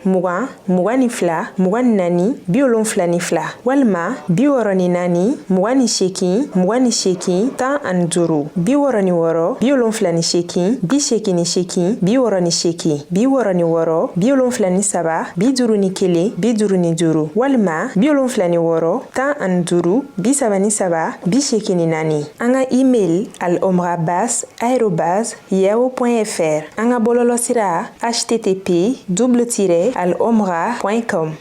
24 24 72 walima 64 28 28 15 66 78 88 68 66 77 51 juru walima 76 15 77 84. An ka email alomrabas@yahoo.fr. An ka bɔlɔlɔsira http://alomra.com.